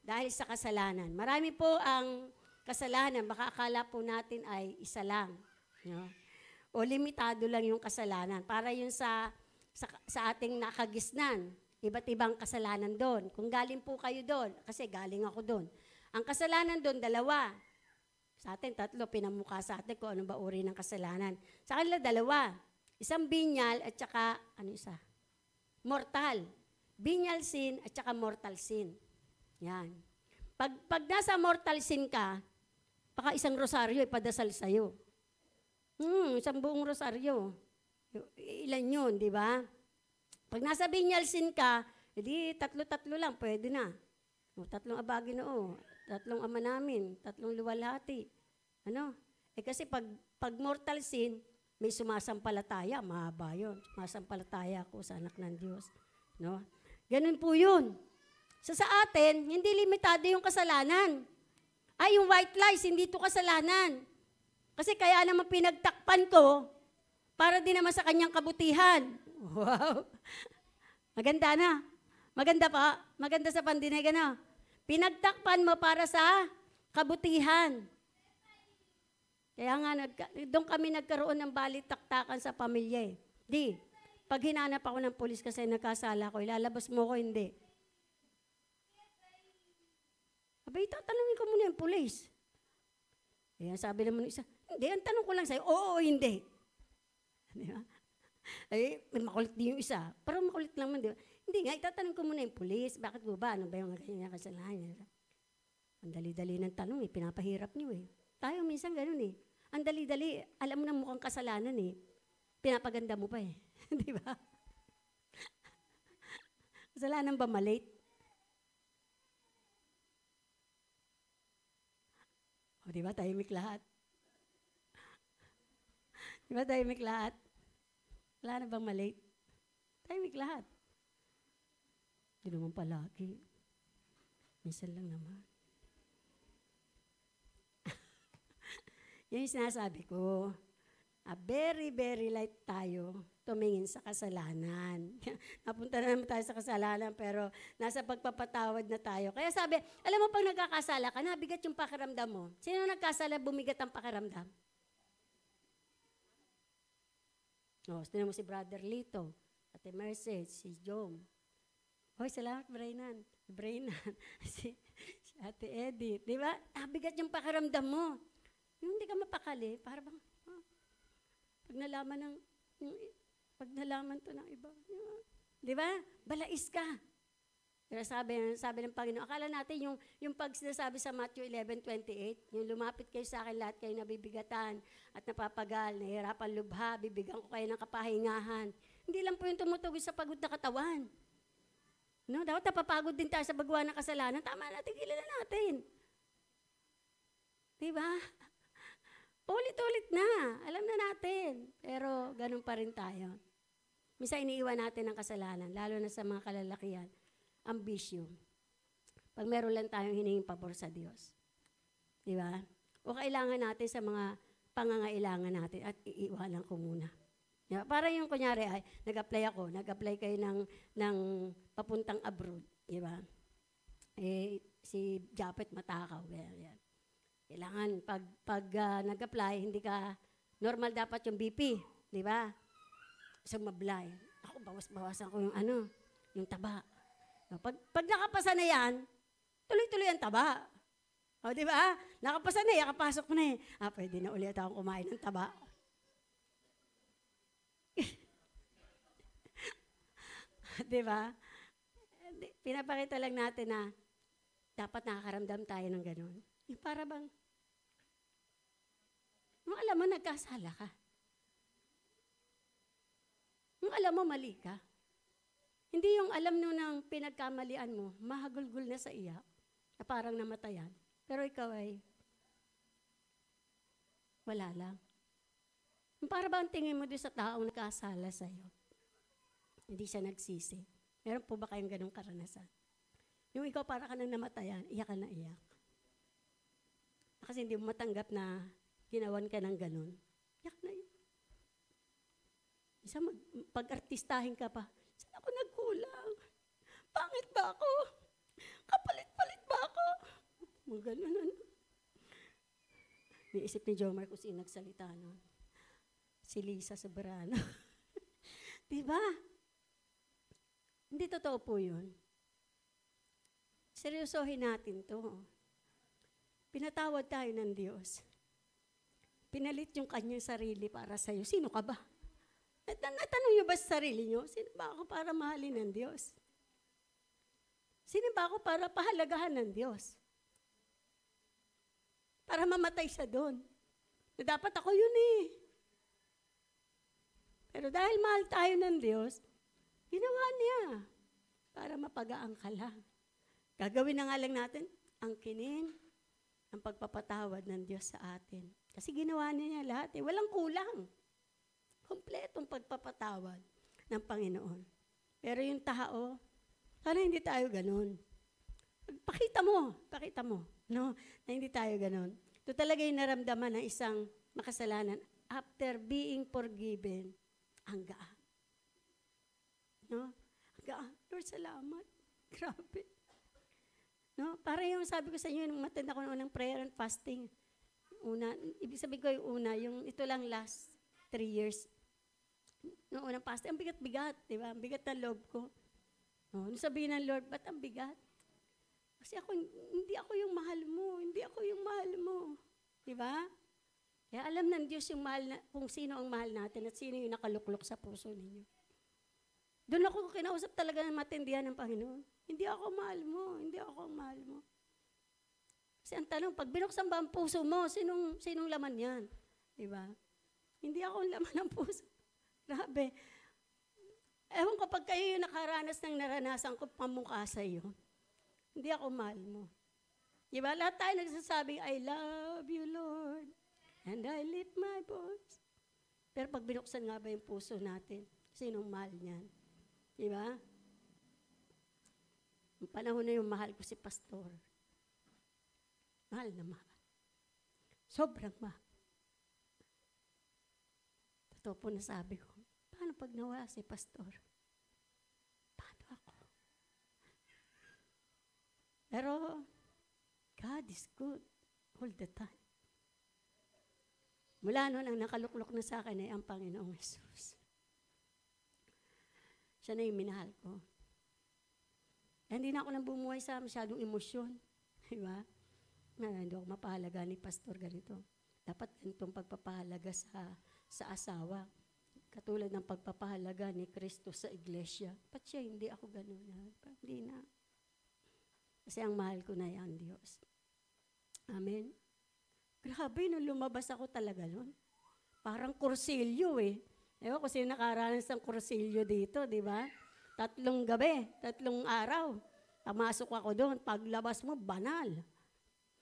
dahil sa kasalanan. Marami po ang kasalanan, baka akala po natin ay isa lang. No? O limitado lang yung kasalanan. Para yun sa ating nakagisnan, iba't ibang kasalanan doon. Kung galing po kayo doon, kasi galing ako doon. Ang kasalanan doon, dalawa. Sa atin, tatlo, pinamukha sa atin kung ano ba uri ng kasalanan. Sa kanila, dalawa. Isang binyal at saka, ano isa? Mortal. Binyal sin at saka mortal sin. Yan. Pag nasa mortal sin ka, baka isang rosaryo ipadasal sa'yo. Isang buong rosaryo. Ilan yun, di ba? Pag nasa binyal sin ka, edi tatlo-tatlo lang, pwede na. Tatlong abagi na tatlong ama namin, tatlong luwalhati. Ano? Kasi pag mortal sin, may sumasampalataya, mahaba yun. Sumasampalataya ako sa anak ng Diyos. No? Ganun po yun. Sa atin, hindi limitado yung kasalanan. Yung white lies, hindi ito kasalanan. Kasi kaya naman pinagtakpan ko, para din naman sa kanyang kabutihan. Wow! Maganda na. Maganda pa. Maganda sa pandinig, ano? Pinagtakpan mo para sa kabutihan. Kaya nga, doon kami nagkaroon ng balitaktakan sa pamilya. Di, pag hinanap ako ng pulis kasi nagkasala ko, ilalabas mo ko, hindi. Abay, tatanungin ko muna yung pulis. Ayan, sabi naman isa, hindi, ang tanong ko lang sa'yo, oo o hindi. Di ba? Ay, makulit din yung isa. Parang makulit lang man, di ba? Hindi nga, itatanong ko muna yung pulis. Bakit mo ba? Ano ba yung ganyan kasalanan? Ang dali-dali ng tanong, pinapahirap niyo eh. Tayo minsan ganun eh. Ang dali-dali, alam mo na mukhang kasalanan eh. Pinapaganda mo pa eh. Di ba? Kasalanan ba malate? O di ba, tahimik lahat? Di ba, tahimik lahat? Wala na bang malate? Tahimik lahat. Di naman palagi. Minsan lang naman. Yan yung sinasabi ko. Very, very light tayo tumingin sa kasalanan. Napunta na naman tayo sa kasalanan, pero nasa pagpapatawad na tayo. Kaya sabi, alam mo, pag nagkakasala ka, nabigat yung pakiramdam mo. Sino nagkasala, bumigat ang pakiramdam? Sino mo si Brother Lito, Ate Mercedes, si Jom. Hoy, salamat, Braynan. si Ate Edith. Di ba? Nabigat yung pakiramdam mo. Yung hindi ka mapakali, para bang, pag nalaman to ng iba, di ba? Balais ka. Pero sabi ng Panginoon, akala natin yung pag sinasabi sa Matthew 11:28, yung lumapit kayo sa akin, lahat kayo nabibigatan at napapagal, nahihirapan lubha, bibigyan ko kayo ng kapahingahan. Hindi lang po yung tumutugod sa pagod na katawan. No, dapat napapagod din tayo sa bagawa ng kasalanan. Tama natin, kilala natin. Di ba? Ulit-ulit na. Alam na natin. Pero ganun pa rin tayo. Minsan iniiwan natin ang kasalanan, lalo na sa mga kalalakihan. Ambisyo. Pag meron lang tayong hinihing pabor sa Diyos. Di ba? O kailangan natin sa mga pangangailangan natin at iiwanan ko muna. Diba? Para yung kunyari, nag-apply kayo ng papuntang abroad. Di ba? Si Japet matakaw. Yan. Kailangan, pag nag-apply, hindi ka, normal dapat yung BP. Di ba? Sumablay. Ako, bawas-bawasan ko yung taba. Pag nakapasa na yan, tuloy-tuloy ang taba. O, di ba? Nakapasa na, nakapasok mo na eh. Pwede na ulit akong kumain ng taba. Di ba? Pinapakita lang natin na dapat nakakaramdam tayo ng ganun. Yung para bang, nung alam mo, nagkasala ka. Nung alam mo, mali ka. Hindi yung alam nung nang pinagkamalian mo, mahagulgul na sa iyak, na parang namatayan. Pero ikaw ay wala lang. Para ba ang tingin mo doon sa taong nakasala sa'yo? Hindi siya nagsisi. Meron po ba kayong ganong karanasan? Yung ikaw para ka nang namatayan, iyak ka na iyak. Kasi hindi mo matanggap na ginawan ka ng ganon. Iyak na iyak. Isa pag-artistahin ka pa, saan ako nagkulang? Pangit ba ako? Kapalit-palit ba ako? Ganon ano. Niisip ni Jomar kung sino nagsalita nun. Si Lisa Soberano. Diba? Hindi totoo po yun. Seryosohin natin to. Pinatawad tayo ng Diyos. Pinalit yung kanyang sarili para sa'yo. Sino ka ba? Natanong niyo ba sa sarili niyo? Sino ba ako para mahalin ng Diyos? Sino ba ako para pahalagahan ng Diyos? Para mamatay siya doon. Na dapat ako yun eh. Pero dahil mahal tayo ng Diyos, ginawa niya para mapagaan ka lang. Gagawin na nga lang natin ang kinin, ang pagpapatawad ng Diyos sa atin. Kasi ginawa niya lahat eh. Walang kulang. Kompletong pagpapatawad ng Panginoon. Pero yung tao, sana hindi tayo ganun. Pakita mo, no? Na hindi tayo ganun. Ito talaga yung naramdaman ng isang makasalanan after being forgiven. Ang gaan. No? Ang gaan. Lord, salamat. Grabe. No? Para yung sabi ko sa inyo, nung matanda ko ng unang prayer and fasting, ibig sabihin ko yung ito lang last 3 years. Noong unang fasting, ang bigat-bigat, di ba? Ang bigat ng loob ko. No? Nung sabihin ng Lord, ba't ang bigat? Kasi hindi ako yung mahal mo. Di ba? Kaya alam ng Diyos yung kung sino ang mahal natin at sino yung nakaluklok sa puso ninyo. Doon ako kinausap talaga ng matindihan ng Panginoon. Hindi ako mahal mo. Kasi ang tanong, pag binuksan ba ang puso mo, sinong laman yan? Di ba? Hindi ako ang laman ng puso. Grabe. Ewan ko, pag kayo yung nakaranas ng naranasan ko pamukha sa iyo, hindi ako mahal mo. Di ba? Lahat tayo nagsasabing, I love you, Lord. And I lift my voice. Pero pag binuksan nga ba yung puso natin, sinong mahal niyan? Di ba? Ang panahon na yung mahal ko si Pastor. Mahal na mahal. Sobrang mahal. Totoo po nasabi ko, paano pag nawala si Pastor? Paano ako? Pero, God is good all the time. Mula noon, ang nakaluklok na sa akin ay ang Panginoong Jesus. Siya na yung minahal ko. Hindi na ako nang bumuhay sa masyadong emosyon. Diba? Hindi ako mapahalaga ni Pastor ganito. Dapat ganitong pagpapahalaga sa asawa. Katulad ng pagpapahalaga ni Kristo sa iglesia. Ba't siya hindi ako ganun? Hindi na. Kasi ang mahal ko na yan, Diyos. Amen. Grabe, nung lumabas ako talaga nun. Parang kursilyo eh. Ewan ko sino nakaranas ng kursilyo dito, di ba? 3 gabi, 3 araw. Tamasok ako doon. Paglabas mo, banal.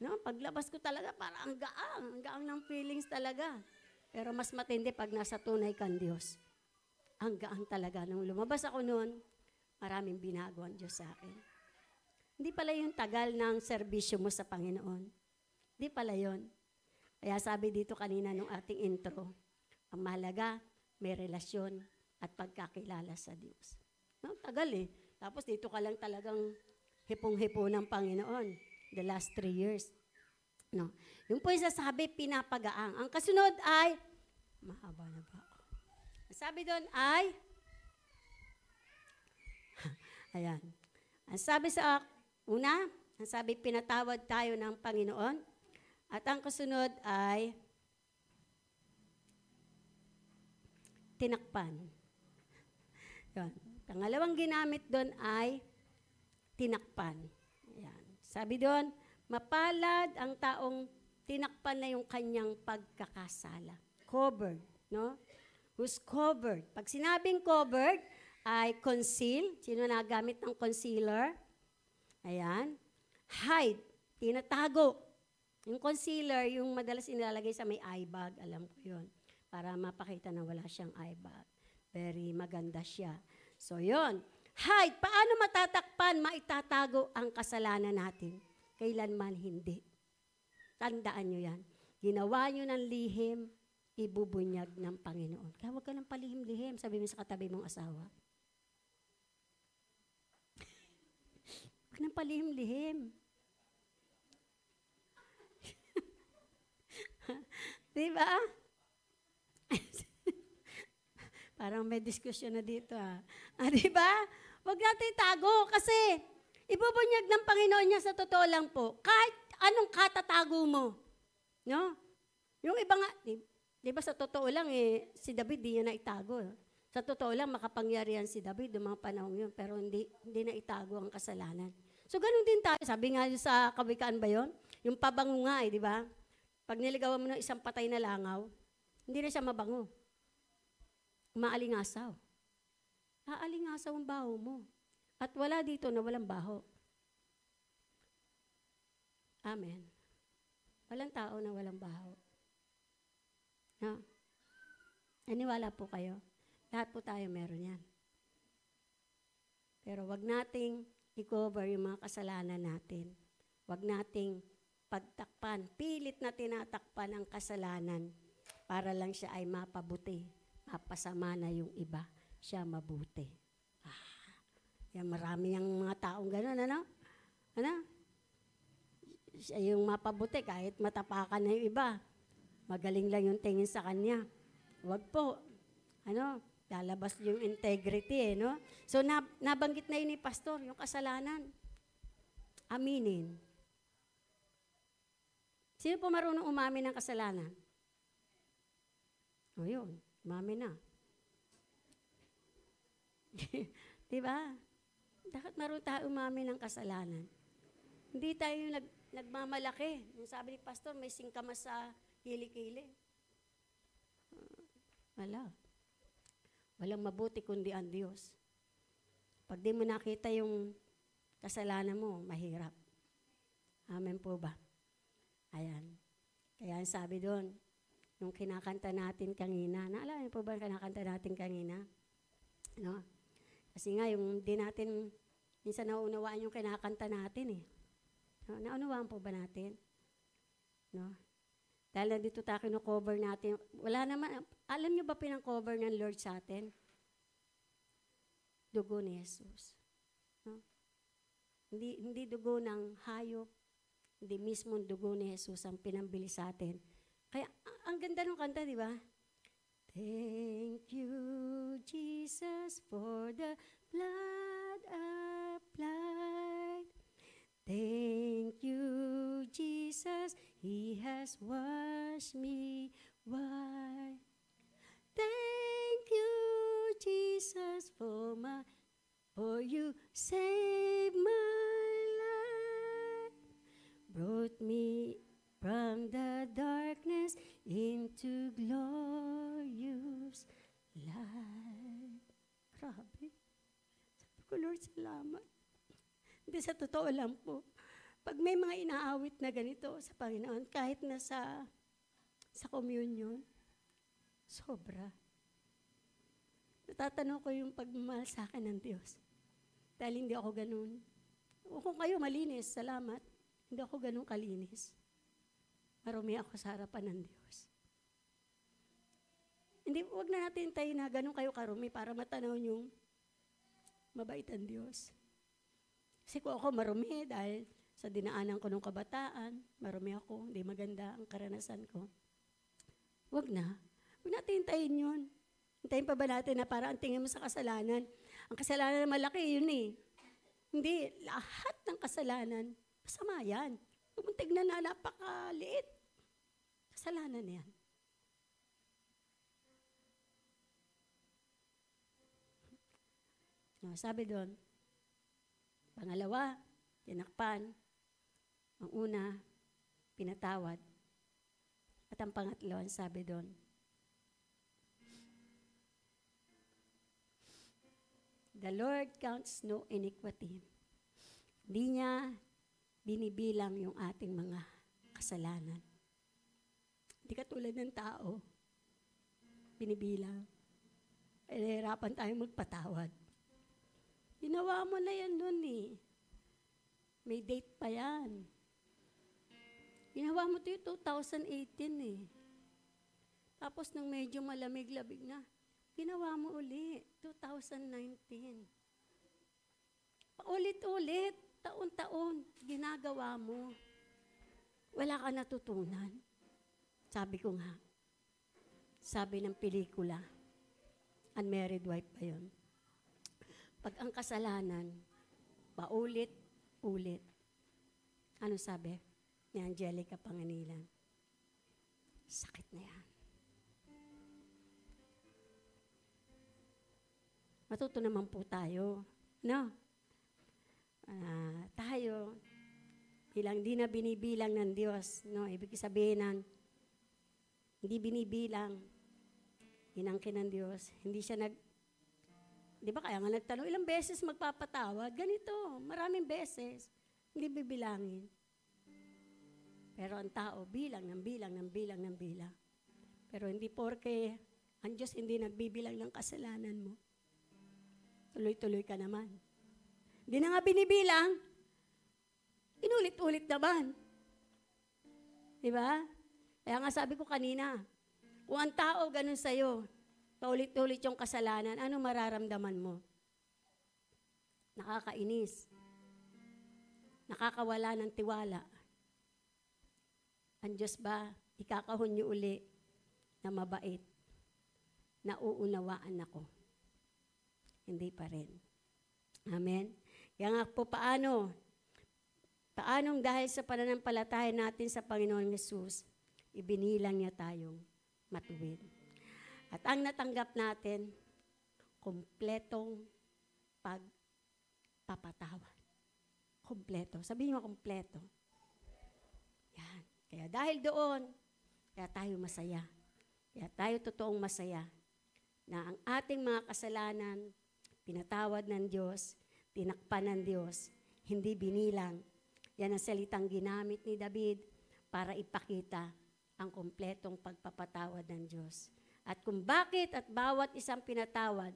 No? Paglabas ko talaga, parang ang gaang ng feelings talaga. Pero mas matindi pag nasa tunay kang Diyos. Ang gaang talaga. Nung lumabas ako noon, maraming binago ang Diyos sa akin. Hindi pala yung tagal ng serbisyo mo sa Panginoon. Hindi pala yun. Kaya sabi dito kanina nung ating intro, ang mahalaga, may relasyon at pagkakilala sa Diyos. No, tagal eh. Tapos dito ka lang talagang hipong-hipo ng Panginoon the last 3 years. No. Yung po yung sasabi, pinapagaang. Ang kasunod ay, mahaba na ba ako? Ang sabi doon ay, ayan. Ang sabi sa una, Ang sabi, pinatawad tayo ng Panginoon. At ang kasunod ay tinakpan. Yun. Pangalawang ginamit doon ay tinakpan. Ayan. Sabi doon, mapalad ang taong tinakpan na yung kanyang pagkakasala. Covered, no? Who's covered. Pag sinabing covered, ay conceal. Sino nagamit ng concealer? Ayan. Hide. Tinatago. Yung concealer, yung madalas inilalagay sa may eye bag, alam ko yun. Para mapakita na wala siyang eye bag. Very maganda siya. So, yun. Hide. Paano matatakpan, maitatago ang kasalanan natin? Kailanman hindi. Tandaan nyo yan. Ginawa nyo ng lihim, ibubunyag ng Panginoon. Kaya huwag ka ng palihim-lihim, sabi mo sa katabi mong asawa. Huwag ng palihim-lihim. Diba? Parang may diskusyon na dito diba? Huwag natin itago kasi ibubunyag ng Panginoon niya sa totoo lang po. Kahit anong katatago mo. No? Yung iba nga, di ba sa totoo lang si David di niya na itago. Sa totoo lang makapangyarihan si David noong mga panahon yun, pero hindi na itago ang kasalanan. So ganun din tayo. Sabi nga sa Kawikaan ba yun? Yung pabango nga di ba? Pag niligawan mo ng isang patay na langaw, hindi na siya mabango. Maalingasaw. Aalingasaw ang baho mo. At wala dito na walang baho. Amen. Walang tao na walang baho. No? Naniwala po kayo. Lahat po tayo meron yan. Pero wag nating i-cover yung mga kasalanan natin. Wag nating pagtakpan, pilit na tinatakpan ang kasalanan para lang siya ay mapabuti, mapasama na yung iba, siya mabuti. Yan, marami yung mga taong gano'n, ano? Siya yung mapabuti kahit matapakan na yung iba. Magaling lang yung tingin sa kanya. Huwag po. Lalabas yung integrity, no? So, nabanggit na yun ni Pastor, yung kasalanan. Aminin. Sino po marunong umamin ng kasalanan? O yun, umamin na. Diba? Dapat marunong tayo umamin ng kasalanan. Hindi tayo nagmamalaki. Yung sabi ni Pastor, may singkamas sa kili-kili. Walang mabuti kundi ang Diyos. Pag di mo nakita yung kasalanan mo, mahirap. Amen po ba? Ayan. Kaya sabi doon, nung kinakanta natin kanina, naalala niyo po ba kinakanta natin kanina? No? Kasi nga, yung di natin, minsan naunawaan yung kinakanta natin No? Naunawaan po ba natin? No? Dahil nandito tayo kino-cover natin. Wala naman, alam niyo ba pinang-cover ng Lord sa atin? Dugo ni Jesus. No? Hindi dugo ng hayop, hindi mismo dugo ni Jesus ang pinambili sa atin. Kaya, ang ganda ng kanta, di ba? Thank you, Jesus, for the blood applied. Thank you, Jesus, He has washed me white. Thank you, Jesus, for you saved my life. Brought me from the darkness into glorious light. Grabe. Sabi ko, Lord, salamat. Hindi, sa totoo lang po. Pag may mga inaawit na ganito sa Panginoon, kahit na sa communion, sobra. Natatanong ko yung pagmamahal sa akin ng Diyos. Dahil hindi ako ganun. Kung kayo malinis, salamat. Hindi ako ganun kalinis. Marumi ako sa harapan ng Diyos. Hindi, huwag na natin tayo na ganun kayo karumi para matanaw yung mabait ang Diyos. Kasi kung ako marumi dahil sa dinaanan ko nung kabataan, marumi ako, hindi maganda ang karanasan ko. Huwag na. Huwag natin hintayin yun. Hintayin pa ba natin na para ang tingin mo sa kasalanan? Ang kasalanan na malaki, yun Hindi, lahat ng kasalanan, Masama yan. Kung tignan na napakaliit, kasalanan yan. No, sabi doon, pangalawa, tinakpan. Ang una, pinatawad. At ang pangatlo, ang sabi doon, the Lord counts no iniquity. Hindi niya binibilang yung ating mga kasalanan. Hindi katulad ng tao, binibilang. Nahihirapan tayong magpatawad. Ginawa mo na yan nun eh. May date pa yan. Ginawa mo ito yung 2018 eh. Tapos nang medyo malamig-labig na, ginawa mo uli, 2019. Paulit-ulit, taon-taon, ginagawa mo. Wala ka natutunan. Sabi ko nga, sabi ng pelikula, Unmarried Wife pa yun. Pag ang kasalanan, paulit-ulit. Ano sabi ni Angelica Panganilan? Sakit na yan. Matuto naman po tayo. No? Tayo, bilang di na binibilang ng Diyos. No? Ibig sabihin ng hindi binibilang, inangkin ng Diyos. Hindi siya di ba kaya nga nagtanong, ilang beses magpapatawad? Ganito, maraming beses. Hindi bibilangin. Pero ang tao, bilang. Pero hindi porke ang Diyos hindi nagbibilang ng kasalanan mo. Tuloy-tuloy ka naman. Hindi na nga binibilang, inulit-ulit naman. Diba? Kaya nga sabi ko kanina, kung ang tao ganun sa'yo, paulit-ulit yung kasalanan, ano mararamdaman mo? Nakakainis. Nakakawala ng tiwala. Ang Diyos ba, ikakahon niyo uli na mabait, na uunawaan ako? Hindi pa rin. Amen? Kaya nga po, paanong dahil sa pananampalataya natin sa Panginoon Yesus, ibinilang niya tayong matuwid. At ang natanggap natin, kumpletong pagpapatawad. Kumpleto. Sabihin mo kumpleto. Yan. Kaya dahil doon, kaya tayo masaya. Kaya tayo totoong masaya na ang ating mga kasalanan, pinatawad ng Diyos, tinakpan ng Diyos, hindi binilang. Yan ang salitang ginamit ni David para ipakita ang kumpletong pagpapatawad ng Diyos. At kung bakit at bawat isang pinatawad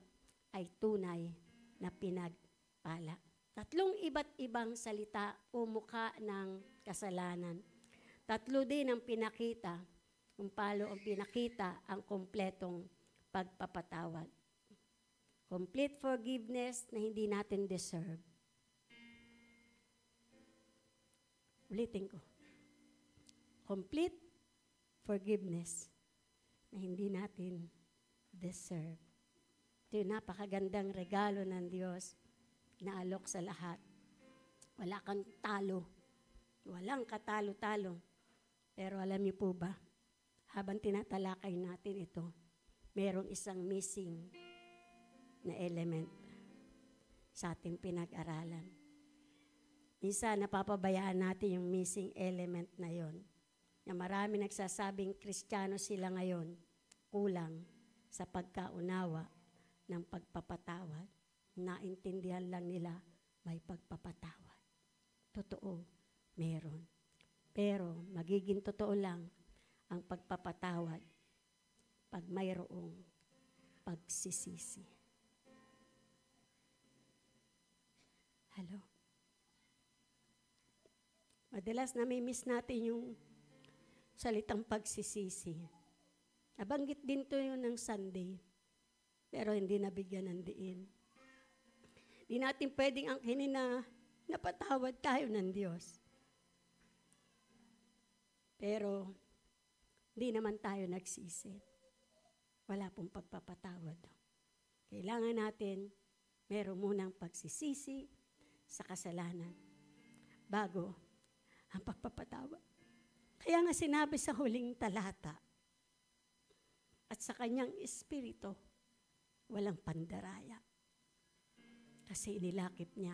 ay tunay na pinagpala. Tatlong iba't ibang salita o mukha ng kasalanan. Tatlo din ang pinakita, kung paano ang pinakita ang kumpletong pagpapatawad. Complete forgiveness na hindi natin deserve. Ulitin ko. Complete forgiveness na hindi natin deserve. Ito yung napakagandang regalo ng Diyos na alok sa lahat. Wala kang talo. Walang katalo-talo. Pero alam niyo po ba, habang tinatalakay natin ito, merong isang missing na element sa ating pinag-aralan. Minsan, napapabayaan natin yung missing element na yon. Na marami nagsasabing Kristiyano sila ngayon, kulang sa pagkaunawa ng pagpapatawad. Naintindihan lang nila may pagpapatawad. Totoo, meron. Pero magiging totoo lang ang pagpapatawad pag mayroong pagsisisi. Hello? Madalas nami-miss natin yung salitang pagsisisi. Nabanggit din to yun ng Sunday, pero hindi nabigyan ng diin. Di natin pwedeng angkinin na napatawad tayo ng Diyos. Pero, di naman tayo nagsisi. Wala pong pagpapatawad. Kailangan natin, meron munang pagsisisi sa kasalanan bago ang pagpapatawad. Kaya nga sinabi sa huling talata, at sa kanyang espiritu, walang pandaraya. Kasi inilakip niya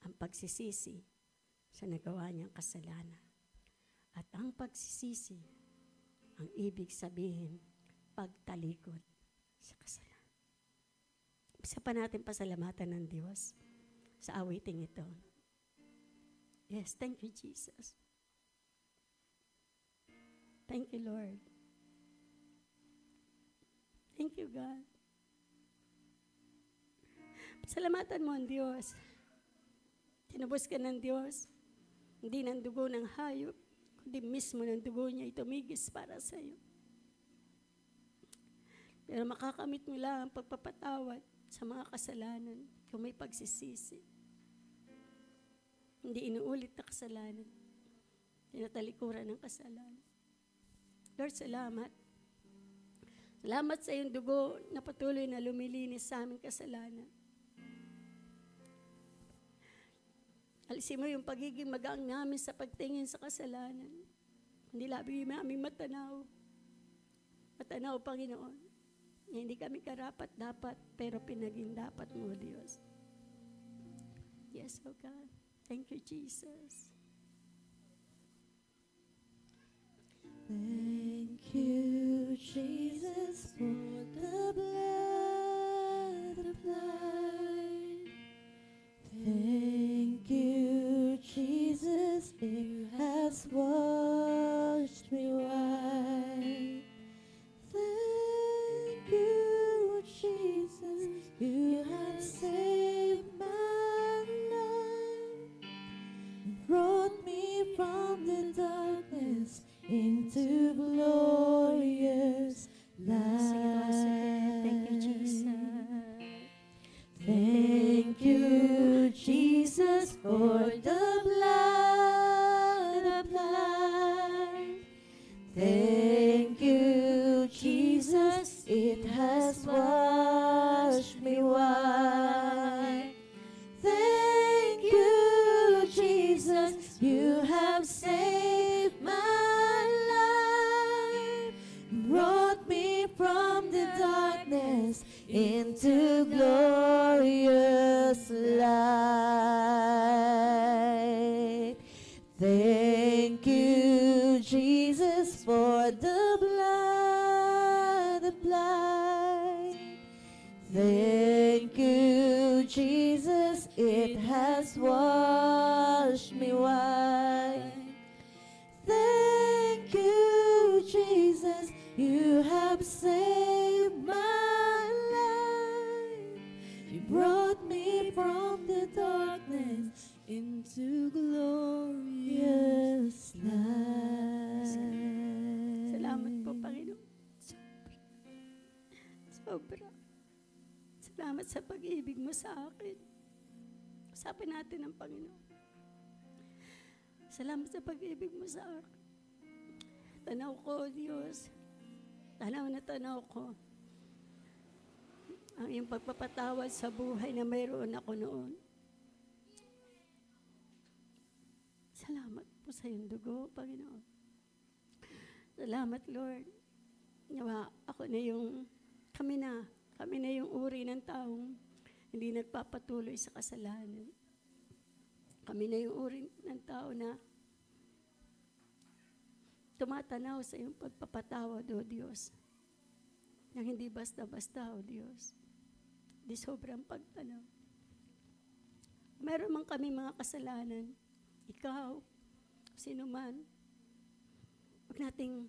ang pagsisisi sa nagawa niyang kasalanan. At ang pagsisisi, ang ibig sabihin, pagtalikod sa kasalanan. Isa pa natin pasalamatan ng Diyos sa awiting ito. Yes, thank you, Jesus. Thank you, Lord. Thank you, God. Pasalamatan mo ang Diyos. Tinubos ka ng Diyos. Hindi ng dugo ng hayop, kundi mismo ng dugo niya itumigis para sa iyo. Pero makakamit mo lang ang pagpapatawad sa mga kasalanan kung may pagsisisi. Hindi inuulit na kasalanan. Tinatalikuran ng kasalanan. Lord, salamat. Salamat sa iyong dugo na patuloy na lumilinis sa aming kasalanan. Alisin mo yung pagiging magaang namin sa pagtingin sa kasalanan. Hindi labi yung aming matanaw. Matanaw, Panginoon. Na hindi kami karapat-dapat, pero pinaging dapat mo, Diyos. Yes, oh God. Thank you, Jesus. Thank you, Jesus, for the blood applied. Thank you, Jesus, it has washed me white. Thank you, Jesus, you have saved my life, brought me from the darkness into glorious light. Thank you, Jesus. Thank you, Jesus, for the blood applied. Thank you, Jesus, it has washed me white. Thank you, Jesus, you have saved my life, brought me from the darkness into glorious light. Thank you, Jesus, for the blood applied. Thank you, Jesus, it has washed me white. Thank you, Jesus, you have saved my life. You brought me from the darkness into glorious light. Salamat po, Panginoon. Sobra. Salamat sa pag-ibig mo sa akin. Usapin natin ang Panginoon. Salamat sa pag-ibig mo sa akin. Tanaw ko, Diyos. Tanaw na tanaw ko ang iyong pagpapatawad sa buhay na mayroon ako noon. Salamat po sa iyong dugo, Panginoon. Salamat, Lord. Nawa, ako na yung, kami na yung uri ng taong hindi nagpapatuloy sa kasalanan. Kami na yung uri ng tao na tumatanaw sa iyong pagpapatawad, O Diyos. Nang hindi basta-basta, O Diyos. Di sobrang pagtanaw. Meron man kami mga kasalanan, ikaw, sino man, wag nating,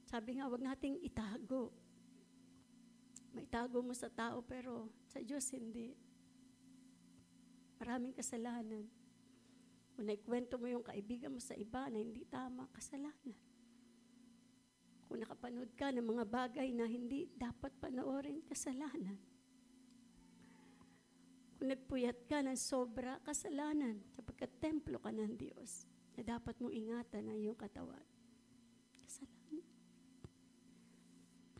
sabi nga, wag nating itago. Maitago mo sa tao, pero sa Diyos hindi. Maraming kasalanan. Kung naikwento mo yung kaibigan mo sa iba na hindi tama, kasalanan. Kung nakapanood ka ng mga bagay na hindi dapat panoorin, kasalanan. Kung nagpuyat ka ng sobra, kasalanan, sapagkat templo ka ng Diyos, na dapat mong ingatan ang iyong katawan. Kasalanan.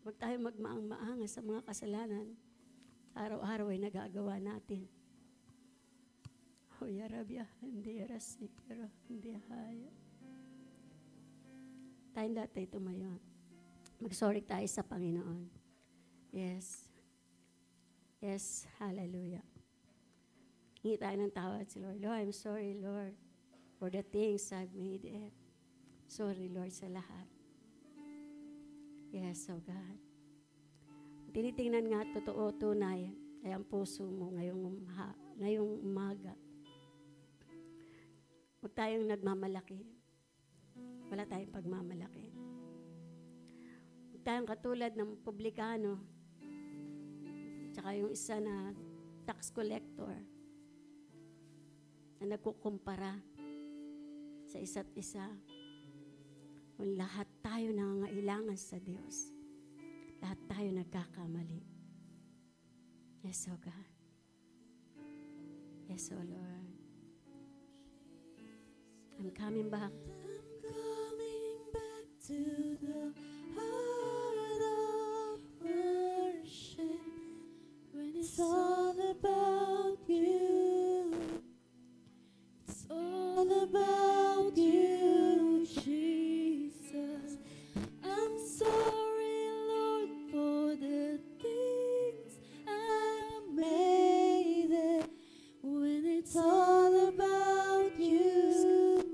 Huwag tayo magmaang-maanga sa mga kasalanan. Araw-araw ay nagagawa natin. Hoya rabia, hindi rasikero, hindi haya. Tayong dati tumayo. Mag-sorry tayo sa Panginoon. Yes. Yes, hallelujah. Hingi tayo ng tawad si Lord. Lord, I'm sorry, Lord, for the things I've made it. Sorry, Lord, sa lahat. Yes, oh God. Tinitingnan nga, totoo, tunay, ay ang puso mo ngayong umaga. Huwag tayong nagmamalaki. Wala tayong pagmamalaki. Huwag tayong katulad ng publikano, tsaka yung isa na tax collector, na nagkukumpara sa isa't isa. Kung lahat tayo nangangailangan sa Diyos, lahat tayo nagkakamali. Yes, oh God. Yes, oh Lord. I'm coming back. I'm coming back to the heart of worship when it's all about you. It's all about you, Jesus. I'm sorry, Lord, for the things I made it when it's all about you.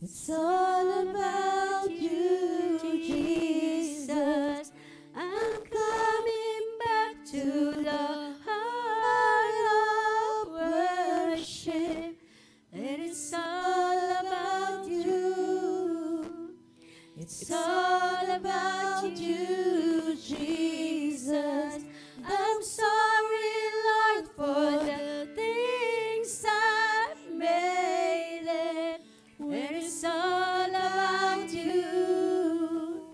It's all about you, Jesus. I'm coming back to the heart of worship. And it's all about you. It's all about you, Jesus. I'm sorry, Lord, for the things I've made it. When it's all about you.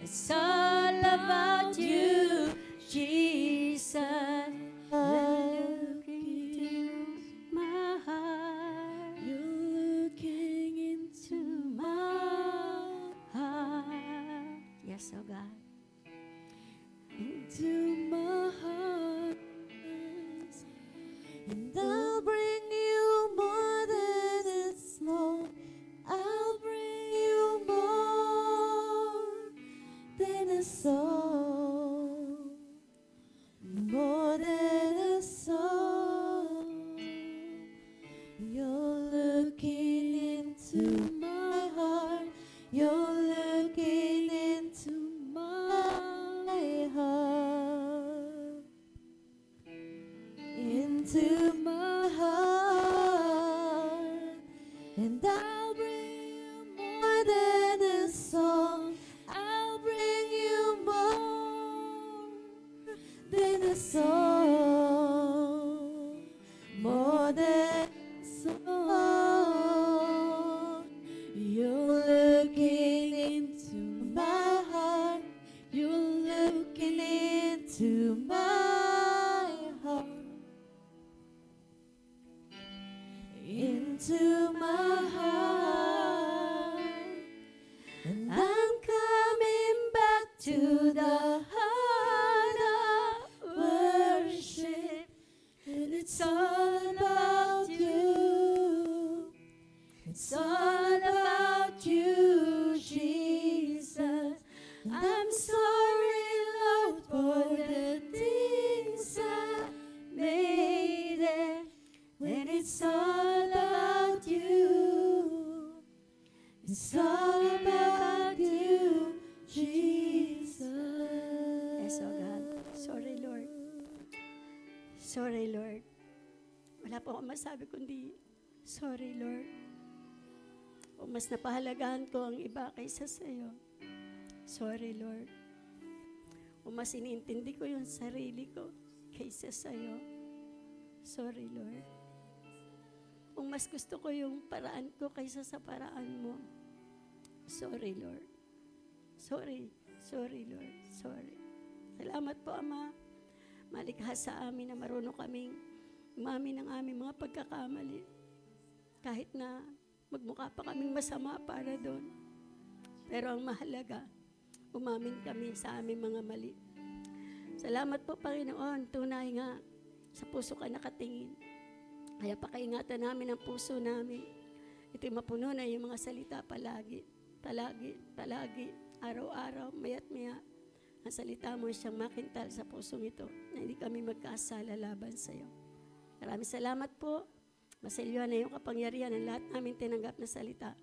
It's all about you, Jesus. Look into my heart. You're looking into my heart. Yes, oh God. Into my heart. And I'll bring you more than it's long. I'll bring you more than a song. More than a song. You're looking into my heart. You're looking into my heart. Into my heart. And I'll bring you more than a song. I'll bring you more than a song. More than a song. You're looking into my heart. You're looking into my heart. Into my heart. And I'm coming back to the heart of worship. And it's all about you. It's all about you, Jesus. I'm sorry, Lord, for the things I made it. When it's all about you. It's all about you, Jesus. Yes, oh God. Sorry, Lord. Sorry, Lord. Wala po akong masabi kundi, sorry, Lord. Kung mas napahalagahan ko ang iba kaysa sa iyo. Sorry, Lord. Kung mas iniintindi ko yung sarili ko kaysa sa iyo. Sorry, Lord. Kung mas gusto ko yung paraan ko kaysa sa paraan mo. Sorry, Lord. Sorry. Sorry, Lord. Sorry. Salamat po, Ama. Malikha sa amin na marunong kaming umamin ng aming mga pagkakamali. Kahit na magmukha pa kaming masama para doon. Pero ang mahalaga, umamin kami sa aming mga mali. Salamat po, Panginoon. Tunay nga, sa puso ka nakatingin. Kaya pakaingatan namin ang puso namin. Ito'y mapuno na yung mga salita palagi, palagi, palagi, araw-araw, maya't maya. Ang salita mo siyang makintal sa pusong ito na hindi kami magkasala laban sa iyo. Maraming salamat po. Masaliwan na yung kapangyarihan ng lahat namin tinanggap na salita.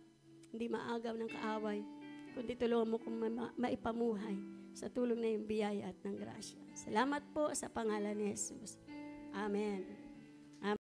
Hindi maagaw ng kaaway, kundi tulungan mo kung maipamuhay sa tulong na yung biyaya at ng grasya. Salamat po sa pangalan ni Jesus. Amen.